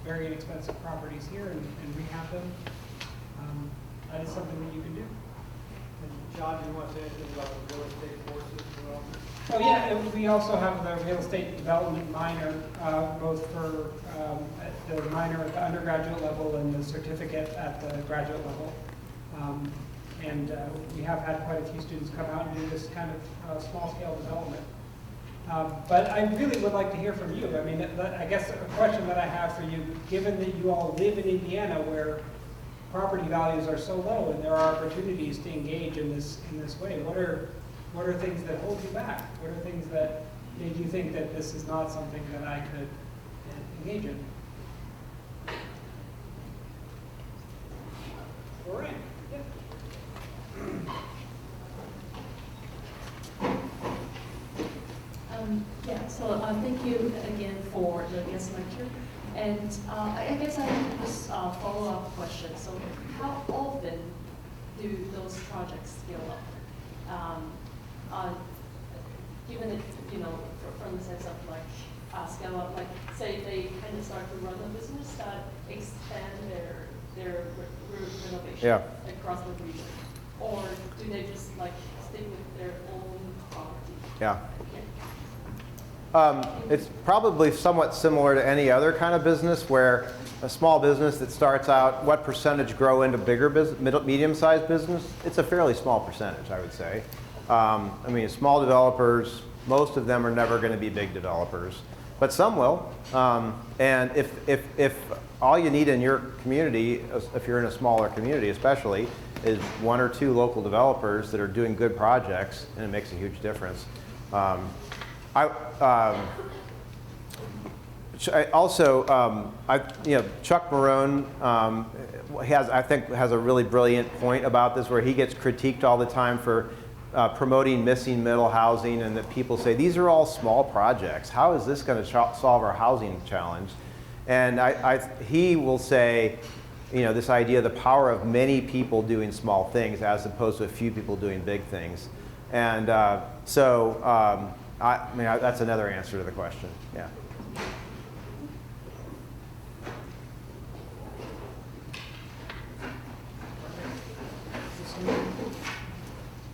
very inexpensive properties here and rehab them. That is something that you can do. John, do you want to say anything about the real estate courses as well? Oh yeah, we also have the real estate development minor, both for the minor at the undergraduate level and the certificate at the graduate level. We have had quite a few students come out and do this kind of small-scale development. But I really would like to hear from you. I mean, I guess a question that I have for you, given that you all live in Indiana where property values are so low and there are opportunities to engage in this way, what are things that hold you back? What are things that made you think that this is not something that I could engage in? All right. So thank you again for the guest lecture. And I guess I have this follow-up question. So how often do those projects scale up? Given it, from the sense of like scale up, like say they kind of start to run a business that expand their renovation across the region, or do they just like stick with their own property? Yeah. It's probably somewhat similar to any other kind of business where a small business that starts out, what percentage grow into bigger business, medium-sized business? It's a fairly small percentage, I would say. I mean, small developers, most of them are never going to be big developers, but some will. And if all you need in your community, if you're in a smaller community especially, is one or two local developers that are doing good projects, and it makes a huge difference. Chuck Marone has a really brilliant point about this, where he gets critiqued all the time for promoting missing middle housing, and that people say these are all small projects. How is this going to solve our housing challenge? And he will say, this idea of the power of many people doing small things as opposed to a few people doing big things, and that's another answer to the question. Yeah.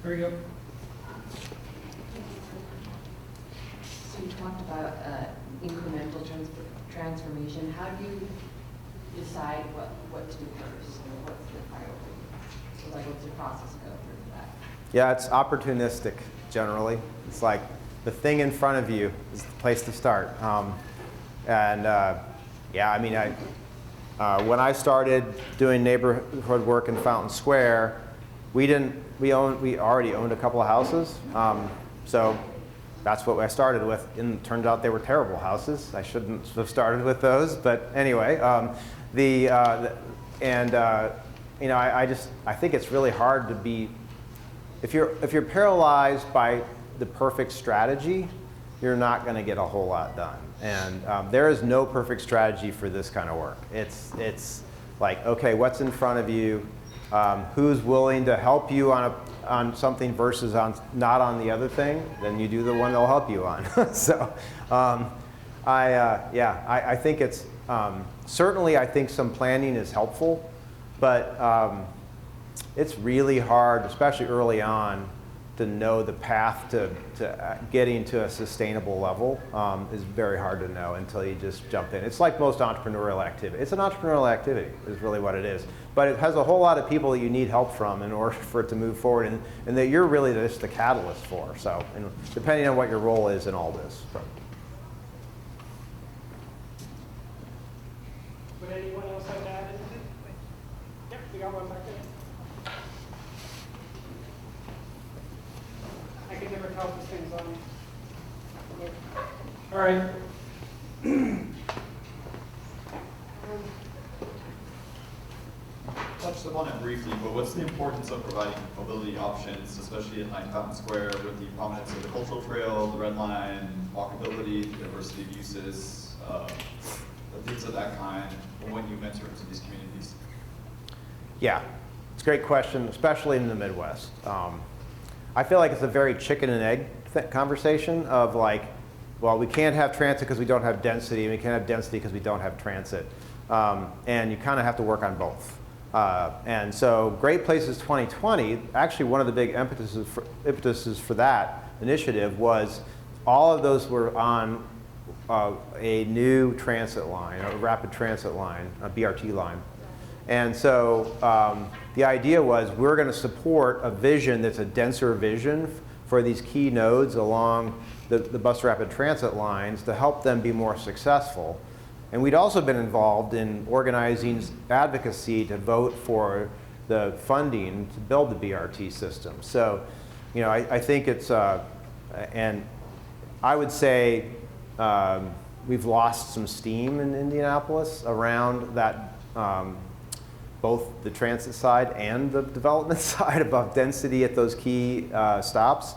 Here we go. So you talked about incremental transformation. How do you decide what to do first, or what's the priority? So like, what's the process go through that? Yeah, it's opportunistic generally. It's like the thing in front of you is the place to start. When I started doing neighborhood work in Fountain Square, we already owned a couple of houses. So that's what I started with, and it turned out they were terrible houses. I shouldn't have started with those, but anyway, you know, I think it's really hard to be, if you're paralyzed by the perfect strategy, you're not going to get a whole lot done. And there is no perfect strategy for this kind of work. It's like, okay, what's in front of you? Who's willing to help you on something versus not on the other thing? Then you do the one they'll help you on. So, I think it's certainly, I think some planning is helpful, but it's really hard, especially early on, to know the path to getting to a sustainable level is very hard to know until you just jump in. It's like most entrepreneurial activity. It's an entrepreneurial activity is really what it is. But it has a whole lot of people that you need help from in order for it to move forward, and that you're really just the catalyst for. So, and depending on what your role is in all this. So. Would anyone else like to add anything? Yep, we got one back there. I can never tell if this thing's on. All right. Touched upon it briefly, but what's the importance of providing mobility options, especially at 9 Fountain Square, with the prominence of the cultural trail, the red line, walkability, diversity of uses, things of that kind, when you enter into these communities? Yeah, it's a great question, especially in the Midwest. I feel like it's a very chicken and egg conversation of like, well, we can't have transit because we don't have density, and we can't have density because we don't have transit. And you kind of have to work on both. And so Great Places 2020, actually one of the big impetuses for that initiative was all of those were on a new transit line, a rapid transit line, a BRT line. And so the idea was we're going to support a vision that's a denser vision for these key nodes along the bus rapid transit lines to help them be more successful. And we'd also been involved in organizing advocacy to vote for the funding to build the BRT system. So, you know, I think it's, and I would say we've lost some steam in Indianapolis around that, both the transit side and the development side above density at those key stops.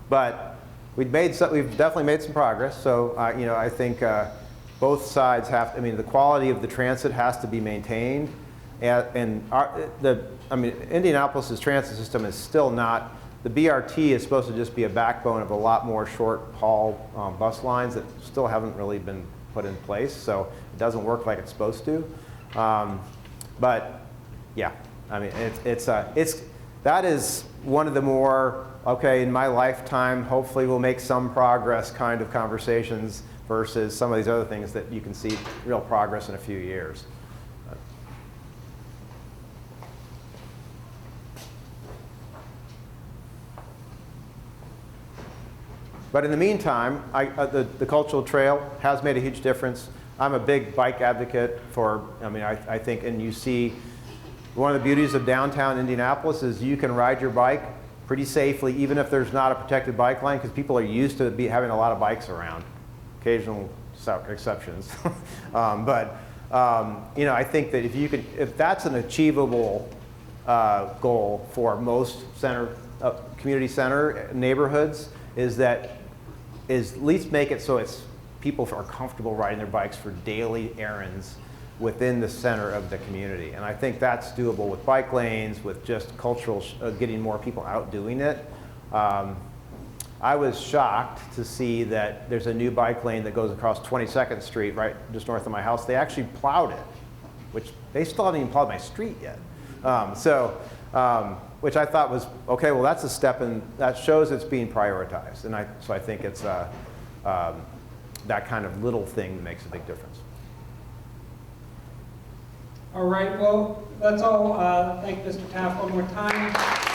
But we've definitely made some progress. So, you know, I think both sides have, I mean, the quality of the transit has to be maintained. And Indianapolis's transit system is still not, the BRT is supposed to just be a backbone of a lot more short haul bus lines that still haven't really been put in place. So it doesn't work like it's supposed to. But yeah, I mean, that is one of the more, okay, in my lifetime, hopefully we'll make some progress kind of conversations versus some of these other things that you can see real progress in a few years. But in the meantime, the cultural trail has made a huge difference. I'm a big bike advocate for, I mean, I think, and you see, one of the beauties of downtown Indianapolis is you can ride your bike pretty safely, even if there's not a protected bike line, because people are used to having a lot of bikes around. Occasional exceptions. You know, I think that if that's an achievable goal for most community center neighborhoods, is at least make it so people are comfortable riding their bikes for daily errands within the center of the community. And I think that's doable with bike lanes, with just cultural, getting more people out doing it. I was shocked to see that there's a new bike lane that goes across 22nd Street, right just north of my house. They actually plowed it, which they still haven't even plowed my street yet. Which I thought was, okay, well that's a step in, that shows it's being prioritized. And so I think it's that kind of little thing that makes a big difference. All right, well, let's all thank Mr. Taft one more time.